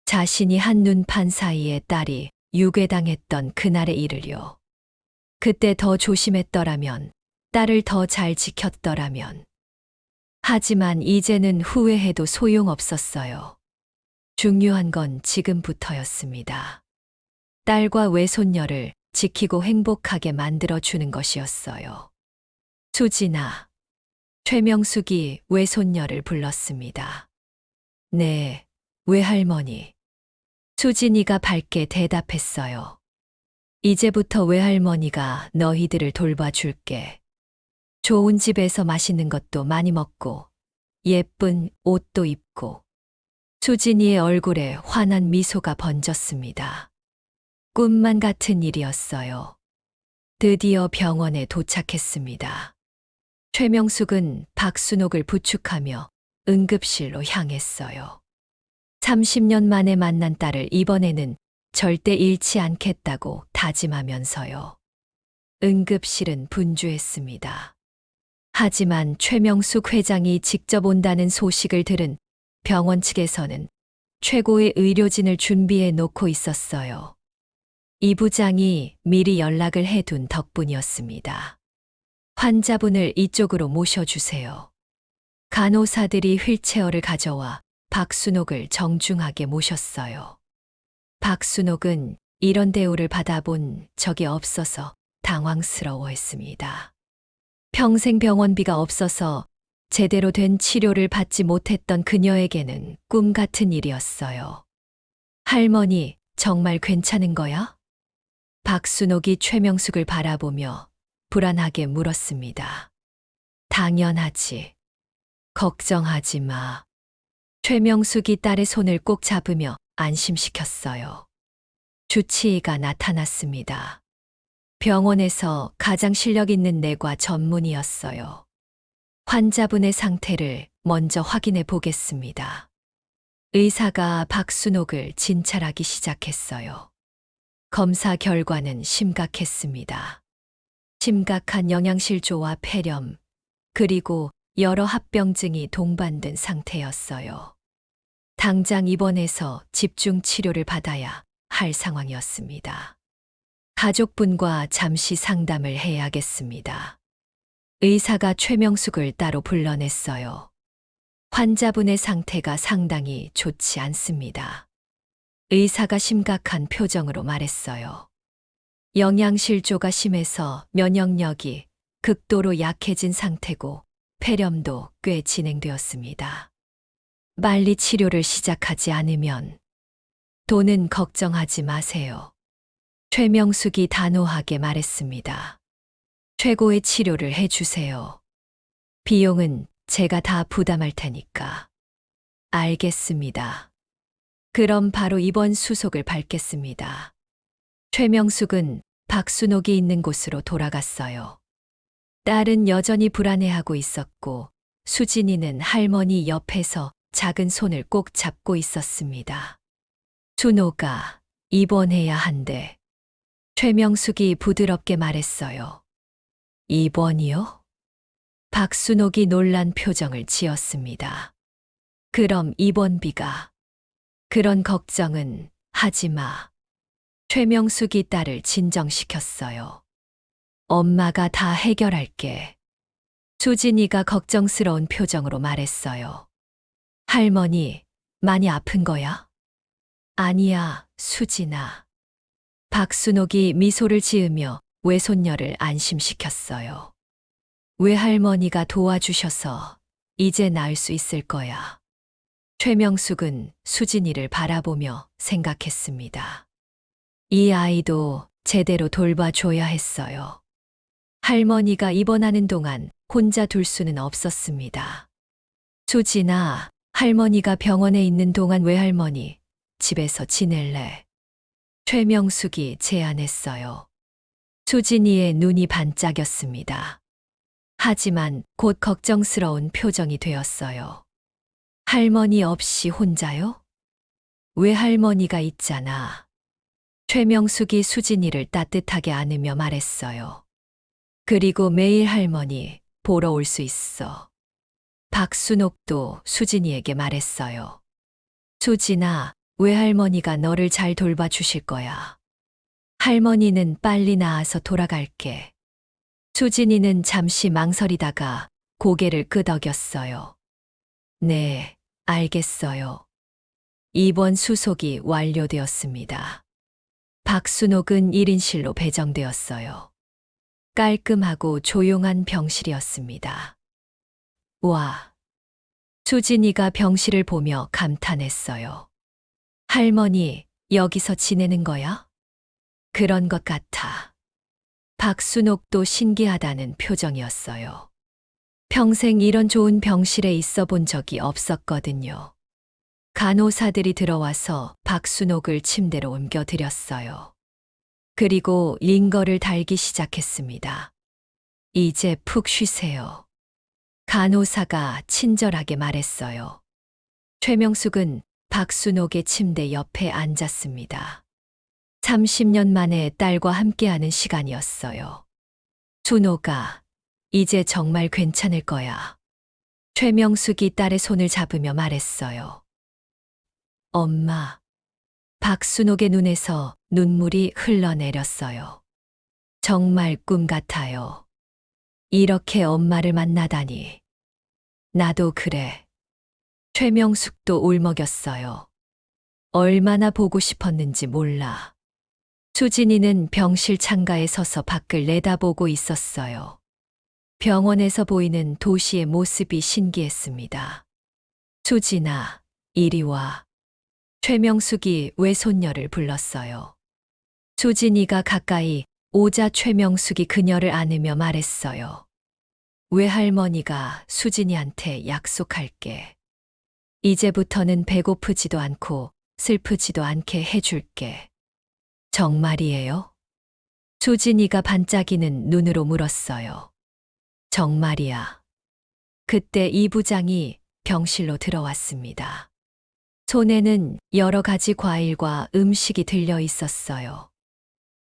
자신이 한눈판 사이에 딸이 유괴당했던 그날의 일을요. 그때 더 조심했더라면, 딸을 더 잘 지켰더라면. 하지만 이제는 후회해도 소용없었어요. 중요한 건 지금부터였습니다. 딸과 외손녀를 지키고 행복하게 만들어주는 것이었어요. 수진아. 최명숙이 외손녀를 불렀습니다. 네, 외할머니. 수진이가 밝게 대답했어요. 이제부터 외할머니가 너희들을 돌봐줄게. 좋은 집에서 맛있는 것도 많이 먹고 예쁜 옷도 입고. 수진이의 얼굴에 환한 미소가 번졌습니다. 꿈만 같은 일이었어요. 드디어 병원에 도착했습니다. 최명숙은 박순옥을 부축하며 응급실로 향했어요. 30년 만에 만난 딸을 이번에는 절대 잃지 않겠다고 다짐하면서요. 응급실은 분주했습니다. 하지만 최명숙 회장이 직접 온다는 소식을 들은 병원 측에서는 최고의 의료진을 준비해 놓고 있었어요. 이 부장이 미리 연락을 해둔 덕분이었습니다. 환자분을 이쪽으로 모셔주세요. 간호사들이 휠체어를 가져와 박순옥을 정중하게 모셨어요. 박순옥은 이런 대우를 받아본 적이 없어서 당황스러워했습니다. 평생 병원비가 없어서 제대로 된 치료를 받지 못했던 그녀에게는 꿈 같은 일이었어요. 할머니, 정말 괜찮은 거야? 박순옥이 최명숙을 바라보며 불안하게 물었습니다. 당연하지. 걱정하지 마. 최명숙이 딸의 손을 꼭 잡으며 안심시켰어요. 주치의가 나타났습니다. 병원에서 가장 실력 있는 내과 전문의였어요. 환자분의 상태를 먼저 확인해 보겠습니다. 의사가 박순옥을 진찰하기 시작했어요. 검사 결과는 심각했습니다. 심각한 영양실조와 폐렴, 그리고 여러 합병증이 동반된 상태였어요. 당장 입원해서 집중 치료를 받아야 할 상황이었습니다. 가족분과 잠시 상담을 해야겠습니다. 의사가 최명숙을 따로 불러냈어요. 환자분의 상태가 상당히 좋지 않습니다. 의사가 심각한 표정으로 말했어요. 영양실조가 심해서 면역력이 극도로 약해진 상태고 폐렴도 꽤 진행되었습니다. 빨리 치료를 시작하지 않으면 돈은 걱정하지 마세요. 최명숙이 단호하게 말했습니다. 최고의 치료를 해주세요. 비용은 제가 다 부담할 테니까. 알겠습니다. 그럼 바로 입원 수속을 밟겠습니다. 최명숙은 박순옥이 있는 곳으로 돌아갔어요. 딸은 여전히 불안해하고 있었고 수진이는 할머니 옆에서 작은 손을 꼭 잡고 있었습니다. 준호가 입원해야 한대. 최명숙이 부드럽게 말했어요. 입원이요? 박순옥이 놀란 표정을 지었습니다. 그럼 입원비가. 그런 걱정은 하지 마. 최명숙이 딸을 진정시켰어요. 엄마가 다 해결할게. 수진이가 걱정스러운 표정으로 말했어요. 할머니, 많이 아픈 거야? 아니야, 수진아. 박순옥이 미소를 지으며 외손녀를 안심시켰어요. 외할머니가 도와주셔서 이제 나을 수 있을 거야. 최명숙은 수진이를 바라보며 생각했습니다. 이 아이도 제대로 돌봐줘야 했어요. 할머니가 입원하는 동안 혼자 둘 수는 없었습니다. 수진아, 할머니가 병원에 있는 동안 외할머니 집에서 지낼래? 최명숙이 제안했어요. 수진이의 눈이 반짝였습니다. 하지만 곧 걱정스러운 표정이 되었어요. 할머니 없이 혼자요? 외할머니가 있잖아. 최명숙이 수진이를 따뜻하게 안으며 말했어요. 그리고 매일 할머니 보러 올 수 있어. 박순옥도 수진이에게 말했어요. 수진아, 외할머니가 너를 잘 돌봐주실 거야. 할머니는 빨리 나아서 돌아갈게. 수진이는 잠시 망설이다가 고개를 끄덕였어요. 네, 알겠어요. 입원 수속이 완료되었습니다. 박순옥은 1인실로 배정되었어요. 깔끔하고 조용한 병실이었습니다. 와. 수진이가 병실을 보며 감탄했어요. 할머니, 여기서 지내는 거야? 그런 것 같아. 박순옥도 신기하다는 표정이었어요. 평생 이런 좋은 병실에 있어 본 적이 없었거든요. 간호사들이 들어와서 박순옥을 침대로 옮겨드렸어요. 그리고 링거를 달기 시작했습니다. 이제 푹 쉬세요. 간호사가 친절하게 말했어요. 최명숙은 박순옥의 침대 옆에 앉았습니다. 30년 만에 딸과 함께하는 시간이었어요. 준호가 이제 정말 괜찮을 거야. 최명숙이 딸의 손을 잡으며 말했어요. 엄마. 박순옥의 눈에서 눈물이 흘러내렸어요. 정말 꿈 같아요. 이렇게 엄마를 만나다니. 나도 그래. 최명숙도 울먹였어요. 얼마나 보고 싶었는지 몰라. 수진이는 병실 창가에 서서 밖을 내다보고 있었어요. 병원에서 보이는 도시의 모습이 신기했습니다. 수진아, 이리 와. 최명숙이 외손녀를 불렀어요. 수진이가 가까이 오자 최명숙이 그녀를 안으며 말했어요. 외할머니가 수진이한테 약속할게. 이제부터는 배고프지도 않고 슬프지도 않게 해줄게. 정말이에요? 수진이가 반짝이는 눈으로 물었어요. 정말이야. 그때 이 부장이 병실로 들어왔습니다. 손에는 여러 가지 과일과 음식이 들려 있었어요.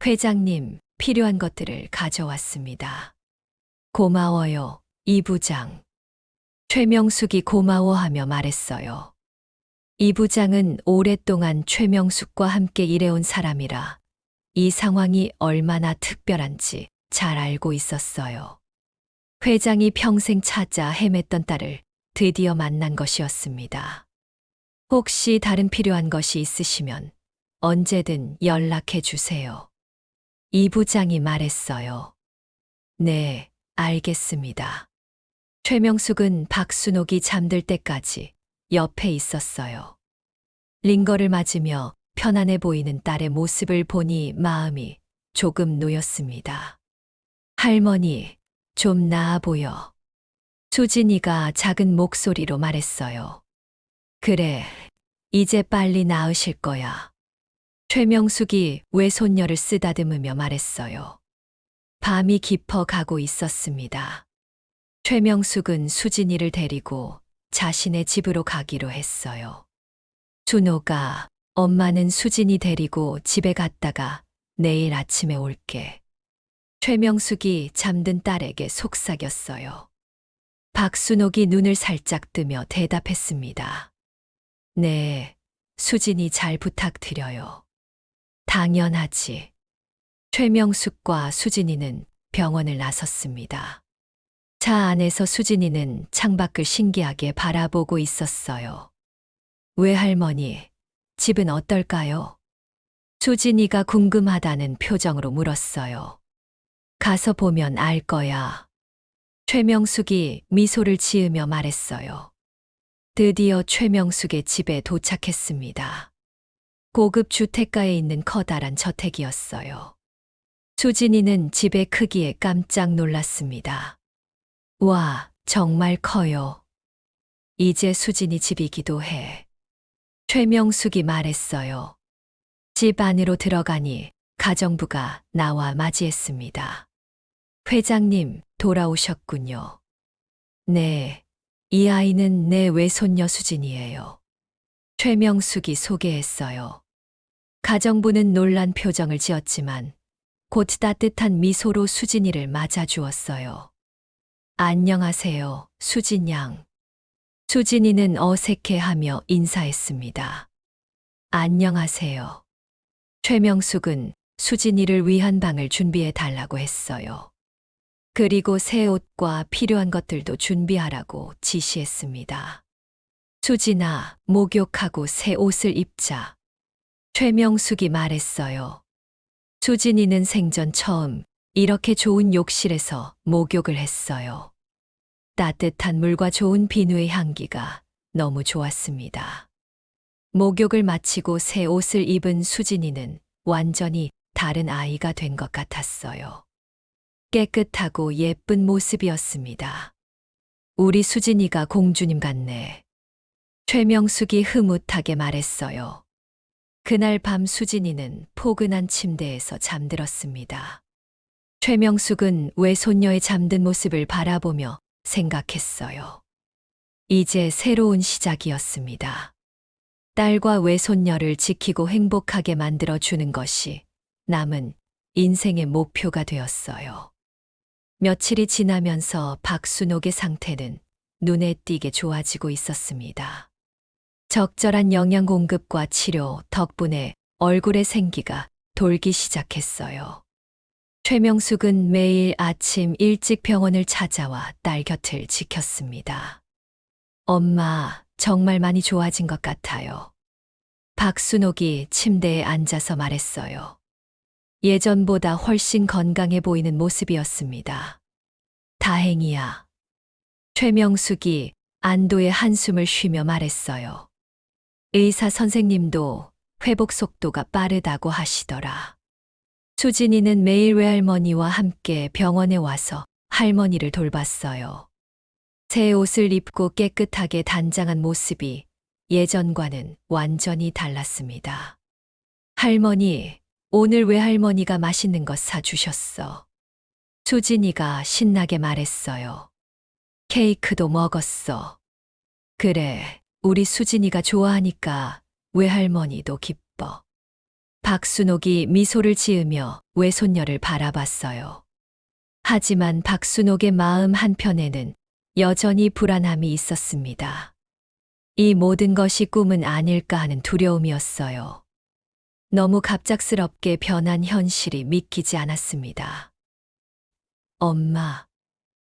회장님, 필요한 것들을 가져왔습니다. 고마워요, 이 부장. 최명숙이 고마워하며 말했어요. 이 부장은 오랫동안 최명숙과 함께 일해온 사람이라 이 상황이 얼마나 특별한지 잘 알고 있었어요. 회장이 평생 찾아 헤맸던 딸을 드디어 만난 것이었습니다. 혹시 다른 필요한 것이 있으시면 언제든 연락해 주세요. 이 부장이 말했어요. 네, 알겠습니다. 최명숙은 박순옥이 잠들 때까지 옆에 있었어요. 링거를 맞으며 편안해 보이는 딸의 모습을 보니 마음이 조금 놓였습니다. 할머니, 좀 나아 보여. 수진이가 작은 목소리로 말했어요. 그래, 이제 빨리 나으실 거야. 최명숙이 외손녀를 쓰다듬으며 말했어요. 밤이 깊어 가고 있었습니다. 최명숙은 수진이를 데리고 자신의 집으로 가기로 했어요. 준호가 엄마는 수진이 데리고 집에 갔다가 내일 아침에 올게. 최명숙이 잠든 딸에게 속삭였어요. 박순옥이 눈을 살짝 뜨며 대답했습니다. 네, 수진이 잘 부탁드려요. 당연하지. 최명숙과 수진이는 병원을 나섰습니다. 차 안에서 수진이는 창밖을 신기하게 바라보고 있었어요. 외할머니, 집은 어떨까요? 수진이가 궁금하다는 표정으로 물었어요. 가서 보면 알 거야. 최명숙이 미소를 지으며 말했어요. 드디어 최명숙의 집에 도착했습니다. 고급 주택가에 있는 커다란 저택이었어요. 수진이는 집의 크기에 깜짝 놀랐습니다. 와, 정말 커요. 이제 수진이 집이기도 해. 최명숙이 말했어요. 집 안으로 들어가니 가정부가 나와 맞이했습니다. 회장님, 돌아오셨군요. 네, 이 아이는 내 외손녀 수진이에요. 최명숙이 소개했어요. 가정부는 놀란 표정을 지었지만 곧 따뜻한 미소로 수진이를 맞아주었어요. 안녕하세요, 수진 양. 수진이는 어색해하며 인사했습니다. 안녕하세요. 최명숙은 수진이를 위한 방을 준비해 달라고 했어요. 그리고 새 옷과 필요한 것들도 준비하라고 지시했습니다. 수진아, 목욕하고 새 옷을 입자. 최명숙이 말했어요. 수진이는 생전 처음 이렇게 좋은 욕실에서 목욕을 했어요. 따뜻한 물과 좋은 비누의 향기가 너무 좋았습니다. 목욕을 마치고 새 옷을 입은 수진이는 완전히 다른 아이가 된 것 같았어요. 깨끗하고 예쁜 모습이었습니다. 우리 수진이가 공주님 같네. 최명숙이 흐뭇하게 말했어요. 그날 밤 수진이는 포근한 침대에서 잠들었습니다. 최명숙은 외손녀의 잠든 모습을 바라보며 생각했어요. 이제 새로운 시작이었습니다. 딸과 외손녀를 지키고 행복하게 만들어주는 것이 남은 인생의 목표가 되었어요. 며칠이 지나면서 박순옥의 상태는 눈에 띄게 좋아지고 있었습니다. 적절한 영양 공급과 치료 덕분에 얼굴의 생기가 돌기 시작했어요. 최명숙은 매일 아침 일찍 병원을 찾아와 딸 곁을 지켰습니다. 엄마, 정말 많이 좋아진 것 같아요. 박순옥이 침대에 앉아서 말했어요. 예전보다 훨씬 건강해 보이는 모습이었습니다. 다행이야. 최명숙이 안도의 한숨을 쉬며 말했어요. 의사 선생님도 회복 속도가 빠르다고 하시더라. 수진이는 매일 외할머니와 함께 병원에 와서 할머니를 돌봤어요. 새 옷을 입고 깨끗하게 단장한 모습이 예전과는 완전히 달랐습니다. 할머니, 오늘 외할머니가 맛있는 것 사주셨어. 수진이가 신나게 말했어요. 케이크도 먹었어. 그래, 우리 수진이가 좋아하니까 외할머니도 기뻐. 박순옥이 미소를 지으며 외손녀를 바라봤어요. 하지만 박순옥의 마음 한편에는 여전히 불안함이 있었습니다. 이 모든 것이 꿈은 아닐까 하는 두려움이었어요. 너무 갑작스럽게 변한 현실이 믿기지 않았습니다. 엄마.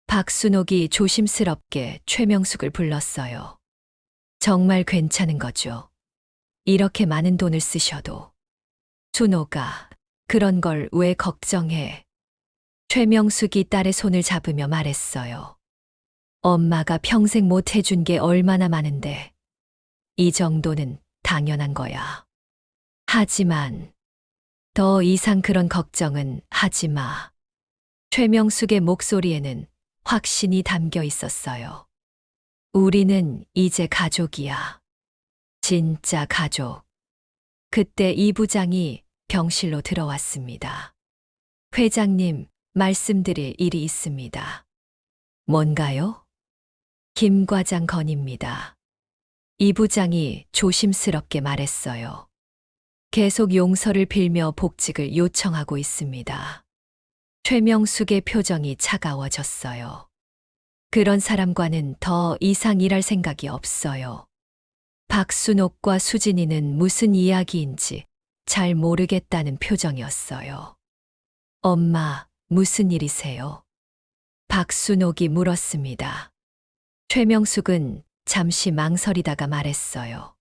박순옥이 조심스럽게 최명숙을 불렀어요. 정말 괜찮은 거죠. 이렇게 많은 돈을 쓰셔도. 순옥아, 그런 걸 왜 걱정해? 최명숙이 딸의 손을 잡으며 말했어요. 엄마가 평생 못 해준 게 얼마나 많은데. 이 정도는 당연한 거야. 하지만 더 이상 그런 걱정은 하지 마. 최명숙의 목소리에는 확신이 담겨 있었어요. 우리는 이제 가족이야. 진짜 가족. 그때 이 부장이 병실로 들어왔습니다. 회장님, 말씀드릴 일이 있습니다. 뭔가요? 김 과장 건입니다. 이 부장이 조심스럽게 말했어요. 계속 용서를 빌며 복직을 요청하고 있습니다. 최명숙의 표정이 차가워졌어요. 그런 사람과는 더 이상 일할 생각이 없어요. 박순옥과 수진이는 무슨 이야기인지 잘 모르겠다는 표정이었어요. 엄마, 무슨 일이세요? 박순옥이 물었습니다. 최명숙은 잠시 망설이다가 말했어요.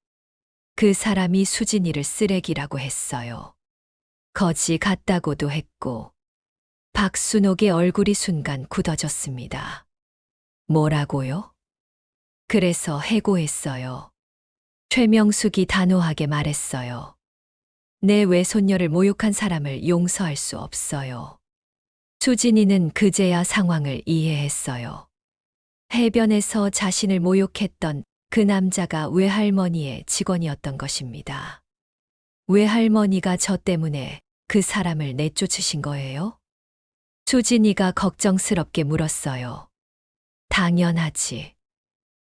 그 사람이 수진이를 쓰레기라고 했어요. 거지 같다고도 했고. 박순옥의 얼굴이 순간 굳어졌습니다. 뭐라고요? 그래서 해고했어요. 최명숙이 단호하게 말했어요. 내 외손녀를 모욕한 사람을 용서할 수 없어요. 수진이는 그제야 상황을 이해했어요. 해변에서 자신을 모욕했던 그 남자가 외할머니의 직원이었던 것입니다. 외할머니가 저 때문에 그 사람을 내쫓으신 거예요? 수진이가 걱정스럽게 물었어요. 당연하지.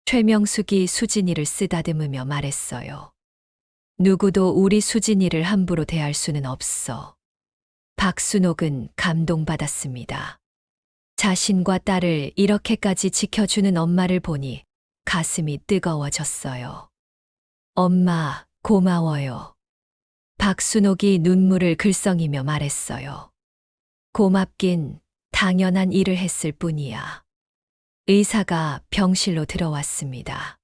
최명숙이 수진이를 쓰다듬으며 말했어요. 누구도 우리 수진이를 함부로 대할 수는 없어. 박순옥은 감동받았습니다. 자신과 딸을 이렇게까지 지켜주는 엄마를 보니 가슴이 뜨거워졌어요. 엄마, 고마워요. 박순옥이 눈물을 글썽이며 말했어요. 고맙긴 당연한 일을 했을 뿐이야. 의사가 병실로 들어왔습니다.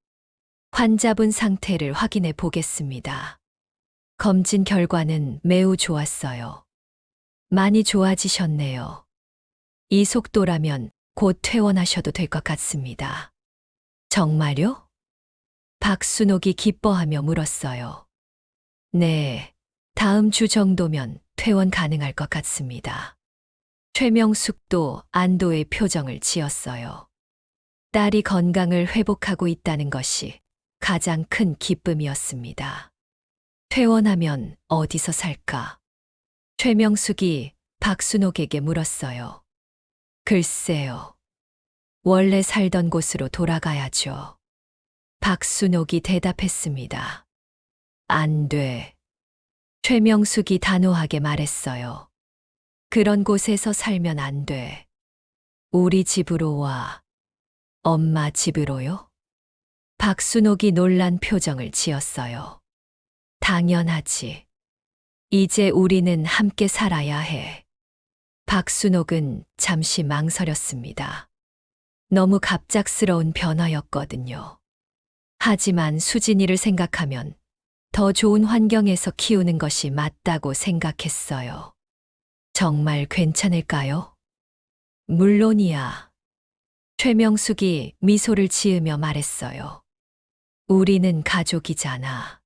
환자분 상태를 확인해 보겠습니다. 검진 결과는 매우 좋았어요. 많이 좋아지셨네요. 이 속도라면 곧 퇴원하셔도 될 것 같습니다. 정말요? 박순옥이 기뻐하며 물었어요. 네, 다음 주 정도면 퇴원 가능할 것 같습니다. 최명숙도 안도의 표정을 지었어요. 딸이 건강을 회복하고 있다는 것이 가장 큰 기쁨이었습니다. 퇴원하면 어디서 살까? 최명숙이 박순옥에게 물었어요. 글쎄요. 원래 살던 곳으로 돌아가야죠. 박순옥이 대답했습니다. 안 돼. 최명숙이 단호하게 말했어요. 그런 곳에서 살면 안 돼. 우리 집으로 와. 엄마 집으로요? 박순옥이 놀란 표정을 지었어요. 당연하지. 이제 우리는 함께 살아야 해. 박순옥은 잠시 망설였습니다. 너무 갑작스러운 변화였거든요. 하지만 수진이를 생각하면 더 좋은 환경에서 키우는 것이 맞다고 생각했어요. 정말 괜찮을까요? 물론이야. 최명숙이 미소를 지으며 말했어요. 우리는 가족이잖아.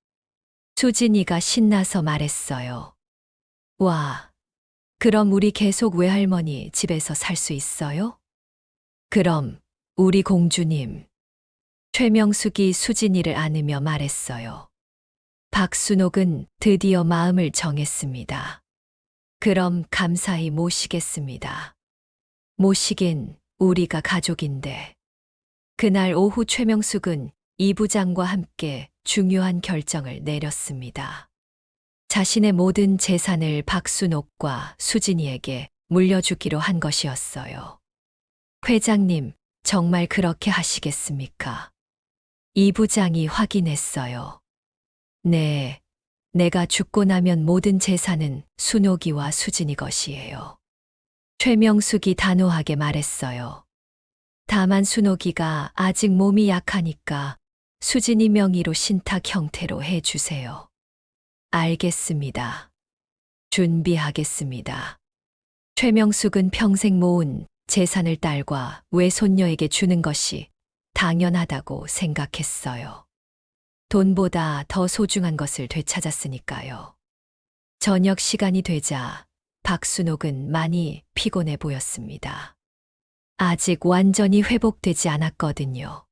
수진이가 신나서 말했어요. 와, 그럼 우리 계속 외할머니 집에서 살 수 있어요? 그럼 우리 공주님. 최명숙이 수진이를 안으며 말했어요. 박순옥은 드디어 마음을 정했습니다. 그럼 감사히 모시겠습니다. 모시긴 우리가 가족인데. 그날 오후 최명숙은 이 부장과 함께 중요한 결정을 내렸습니다. 자신의 모든 재산을 박순옥과 수진이에게 물려주기로 한 것이었어요. 회장님, 정말 그렇게 하시겠습니까? 이 부장이 확인했어요. 네, 내가 죽고 나면 모든 재산은 순옥이와 수진이 것이에요. 최명숙이 단호하게 말했어요. 다만 순옥이가 아직 몸이 약하니까 수진이 명의로 신탁 형태로 해주세요. 알겠습니다. 준비하겠습니다. 최명숙은 평생 모은 재산을 딸과 외손녀에게 주는 것이 당연하다고 생각했어요. 돈보다 더 소중한 것을 되찾았으니까요. 저녁 시간이 되자 박순옥은 많이 피곤해 보였습니다. 아직 완전히 회복되지 않았거든요.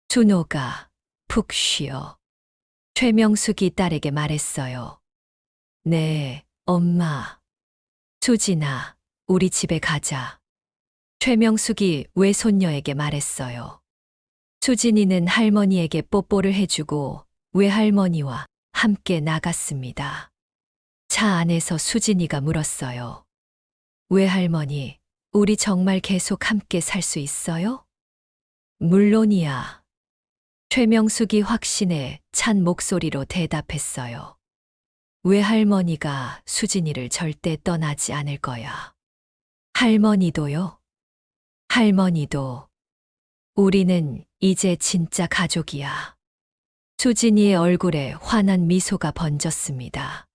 순옥아, 푹 쉬어. 최명숙이 딸에게 말했어요. 네, 엄마. 수진아, 우리 집에 가자. 최명숙이 외손녀에게 말했어요. 수진이는 할머니에게 뽀뽀를 해주고 외할머니와 함께 나갔습니다. 차 안에서 수진이가 물었어요. 외할머니, 우리 정말 계속 함께 살 수 있어요? 물론이야. 최명숙이 확신에 찬 목소리로 대답했어요. 외할머니가 수진이를 절대 떠나지 않을 거야. 할머니도요? 할머니도. 우리는 이제 진짜 가족이야. 수진이의 얼굴에 환한 미소가 번졌습니다.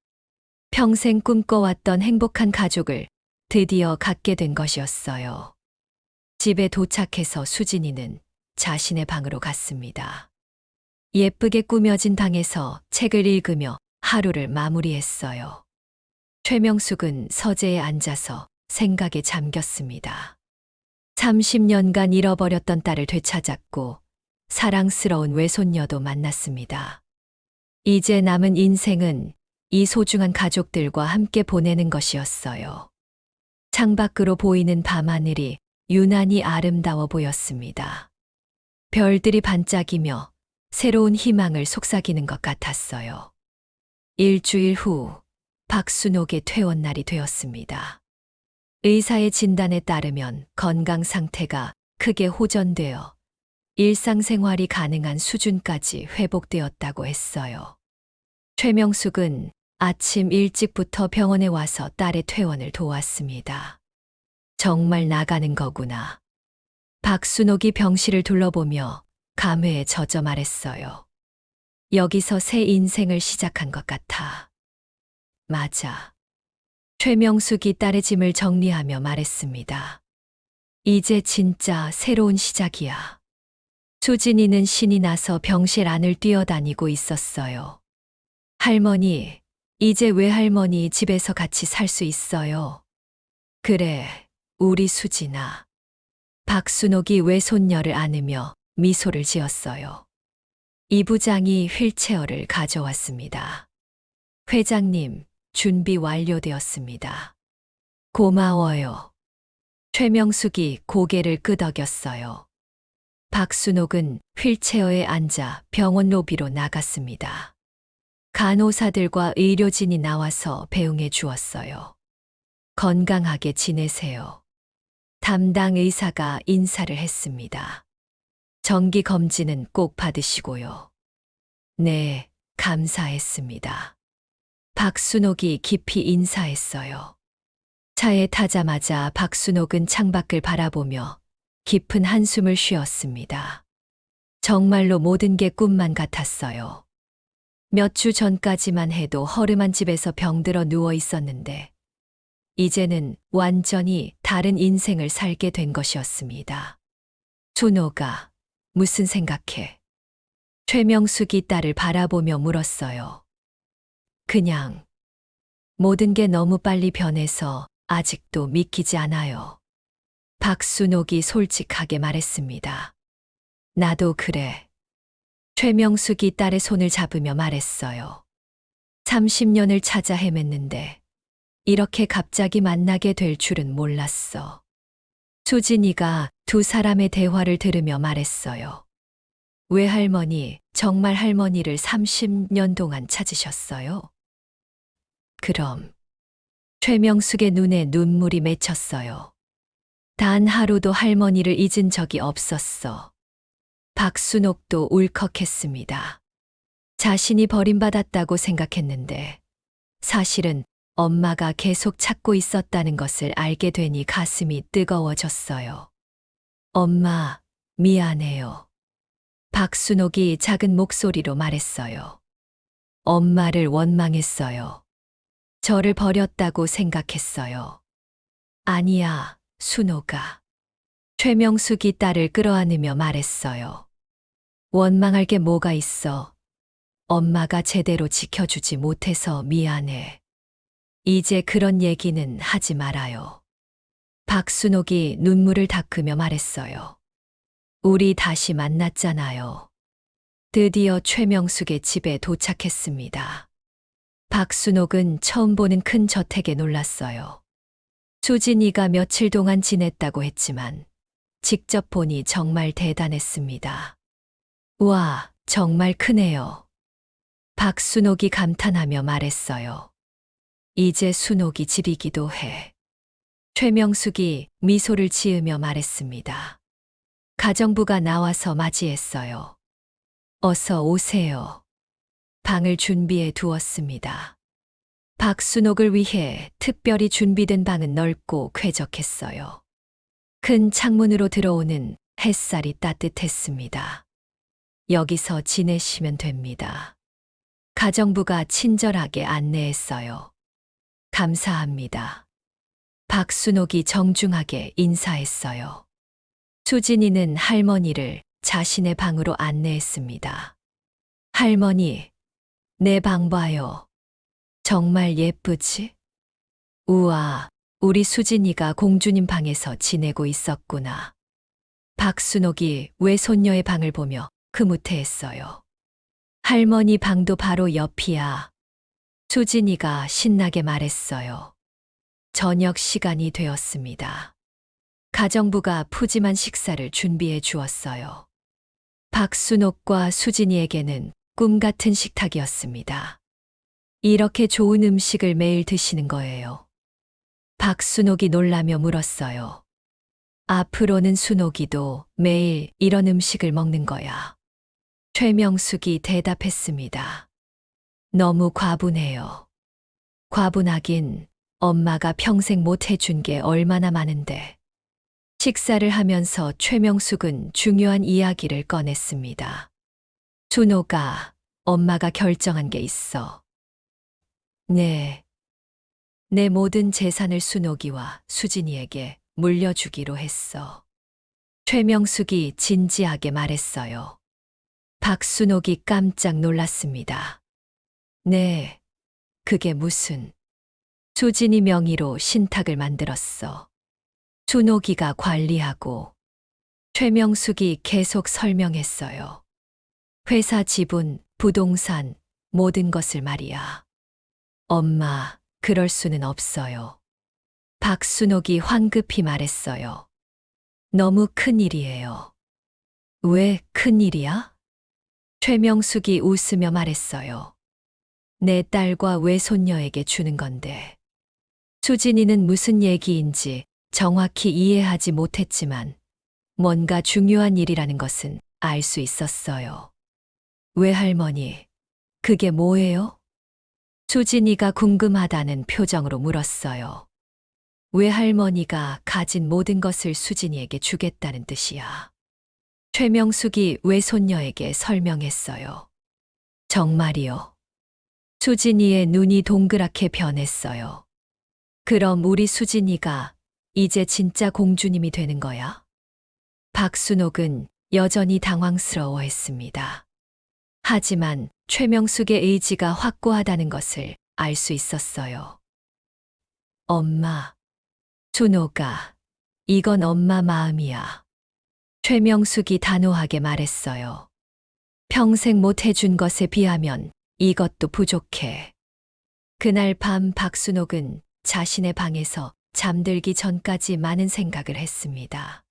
평생 꿈꿔왔던 행복한 가족을 드디어 갖게 된 것이었어요. 집에 도착해서 수진이는 자신의 방으로 갔습니다. 예쁘게 꾸며진 방에서 책을 읽으며 하루를 마무리했어요. 최명숙은 서재에 앉아서 생각에 잠겼습니다. 30년간 잃어버렸던 딸을 되찾았고 사랑스러운 외손녀도 만났습니다. 이제 남은 인생은 이 소중한 가족들과 함께 보내는 것이었어요. 창밖으로 보이는 밤하늘이 유난히 아름다워 보였습니다. 별들이 반짝이며 새로운 희망을 속삭이는 것 같았어요. 일주일 후 박순옥의 퇴원 날이 되었습니다. 의사의 진단에 따르면 건강 상태가 크게 호전되어 일상생활이 가능한 수준까지 회복되었다고 했어요. 최명숙은 아침 일찍부터 병원에 와서 딸의 퇴원을 도왔습니다. 정말 나가는 거구나. 박순옥이 병실을 둘러보며 감회에 젖어 말했어요. 여기서 새 인생을 시작한 것 같아. 맞아. 최명숙이 딸의 짐을 정리하며 말했습니다. 이제 진짜 새로운 시작이야. 수진이는 신이 나서 병실 안을 뛰어다니고 있었어요. 할머니, 이제 외할머니 집에서 같이 살 수 있어요. 그래, 우리 수진아. 박순옥이 외손녀를 안으며 미소를 지었어요. 이 부장이 휠체어를 가져왔습니다. 회장님, 준비 완료되었습니다. 고마워요. 최명숙이 고개를 끄덕였어요. 박순옥은 휠체어에 앉아 병원 로비로 나갔습니다. 간호사들과 의료진이 나와서 배웅해 주었어요. 건강하게 지내세요. 담당 의사가 인사를 했습니다. 정기 검진은 꼭 받으시고요. 네, 감사했습니다. 박순옥이 깊이 인사했어요. 차에 타자마자 박순옥은 창밖을 바라보며 깊은 한숨을 쉬었습니다. 정말로 모든 게 꿈만 같았어요. 몇 주 전까지만 해도 허름한 집에서 병들어 누워 있었는데 이제는 완전히 다른 인생을 살게 된 것이었습니다. 준호가 무슨 생각해? 최명숙이 딸을 바라보며 물었어요. 그냥 모든 게 너무 빨리 변해서 아직도 믿기지 않아요. 박순옥이 솔직하게 말했습니다. 나도 그래. 최명숙이 딸의 손을 잡으며 말했어요. 30년을 찾아 헤맸는데 이렇게 갑자기 만나게 될 줄은 몰랐어. 수진이가 두 사람의 대화를 들으며 말했어요. 외할머니, 정말 할머니를 30년 동안 찾으셨어요? 그럼. 최명숙의 눈에 눈물이 맺혔어요. 단 하루도 할머니를 잊은 적이 없었어. 박순옥도 울컥했습니다. 자신이 버림받았다고 생각했는데 사실은 엄마가 계속 찾고 있었다는 것을 알게 되니 가슴이 뜨거워졌어요. 엄마, 미안해요. 박순옥이 작은 목소리로 말했어요. 엄마를 원망했어요. 저를 버렸다고 생각했어요. 아니야, 순옥아. 최명숙이 딸을 끌어안으며 말했어요. 원망할 게 뭐가 있어. 엄마가 제대로 지켜주지 못해서 미안해. 이제 그런 얘기는 하지 말아요. 박순옥이 눈물을 닦으며 말했어요. 우리 다시 만났잖아요. 드디어 최명숙의 집에 도착했습니다. 박순옥은 처음 보는 큰 저택에 놀랐어요. 수진이가 며칠 동안 지냈다고 했지만 직접 보니 정말 대단했습니다. 와, 정말 크네요. 박순옥이 감탄하며 말했어요. 이제 순옥이 집이기도 해. 최명숙이 미소를 지으며 말했습니다. 가정부가 나와서 맞이했어요. 어서 오세요. 방을 준비해 두었습니다. 박순옥을 위해 특별히 준비된 방은 넓고 쾌적했어요. 큰 창문으로 들어오는 햇살이 따뜻했습니다. 여기서 지내시면 됩니다. 가정부가 친절하게 안내했어요. 감사합니다. 박순옥이 정중하게 인사했어요. 수진이는 할머니를 자신의 방으로 안내했습니다. 할머니, 내 방 봐요. 정말 예쁘지? 우와, 우리 수진이가 공주님 방에서 지내고 있었구나. 박순옥이 외손녀의 방을 보며 흐뭇해했어요. 할머니 방도 바로 옆이야. 수진이가 신나게 말했어요. 저녁 시간이 되었습니다. 가정부가 푸짐한 식사를 준비해 주었어요. 박순옥과 수진이에게는 꿈 같은 식탁이었습니다. 이렇게 좋은 음식을 매일 드시는 거예요. 박순옥이 놀라며 물었어요. 앞으로는 순옥이도 매일 이런 음식을 먹는 거야. 최명숙이 대답했습니다. 너무 과분해요. 과분하긴 엄마가 평생 못 해준 게 얼마나 많은데. 식사를 하면서 최명숙은 중요한 이야기를 꺼냈습니다. 준호가 엄마가 결정한 게 있어. 네. 내 모든 재산을 순옥이와 수진이에게 물려주기로 했어. 최명숙이 진지하게 말했어요. 박순옥이 깜짝 놀랐습니다. 네, 그게 무슨. 수진이 명의로 신탁을 만들었어. 준옥이가 관리하고. 최명숙이 계속 설명했어요. 회사 지분, 부동산, 모든 것을 말이야. 엄마, 그럴 수는 없어요. 박순옥이 황급히 말했어요. 너무 큰일이에요. 왜 큰일이야? 최명숙이 웃으며 말했어요. 내 딸과 외손녀에게 주는 건데. 수진이는 무슨 얘기인지 정확히 이해하지 못했지만 뭔가 중요한 일이라는 것은 알 수 있었어요. 외할머니, 그게 뭐예요? 수진이가 궁금하다는 표정으로 물었어요. 외할머니가 가진 모든 것을 수진이에게 주겠다는 뜻이야. 최명숙이 외손녀에게 설명했어요. 정말이요. 수진이의 눈이 동그랗게 변했어요. 그럼 우리 수진이가 이제 진짜 공주님이 되는 거야? 박순옥은 여전히 당황스러워 했습니다. 하지만 최명숙의 의지가 확고하다는 것을 알 수 있었어요. 엄마, 준호가, 이건 엄마 마음이야. 최명숙이 단호하게 말했어요. 평생 못 해준 것에 비하면 이것도 부족해. 그날 밤 박순옥은 자신의 방에서 잠들기 전까지 많은 생각을 했습니다.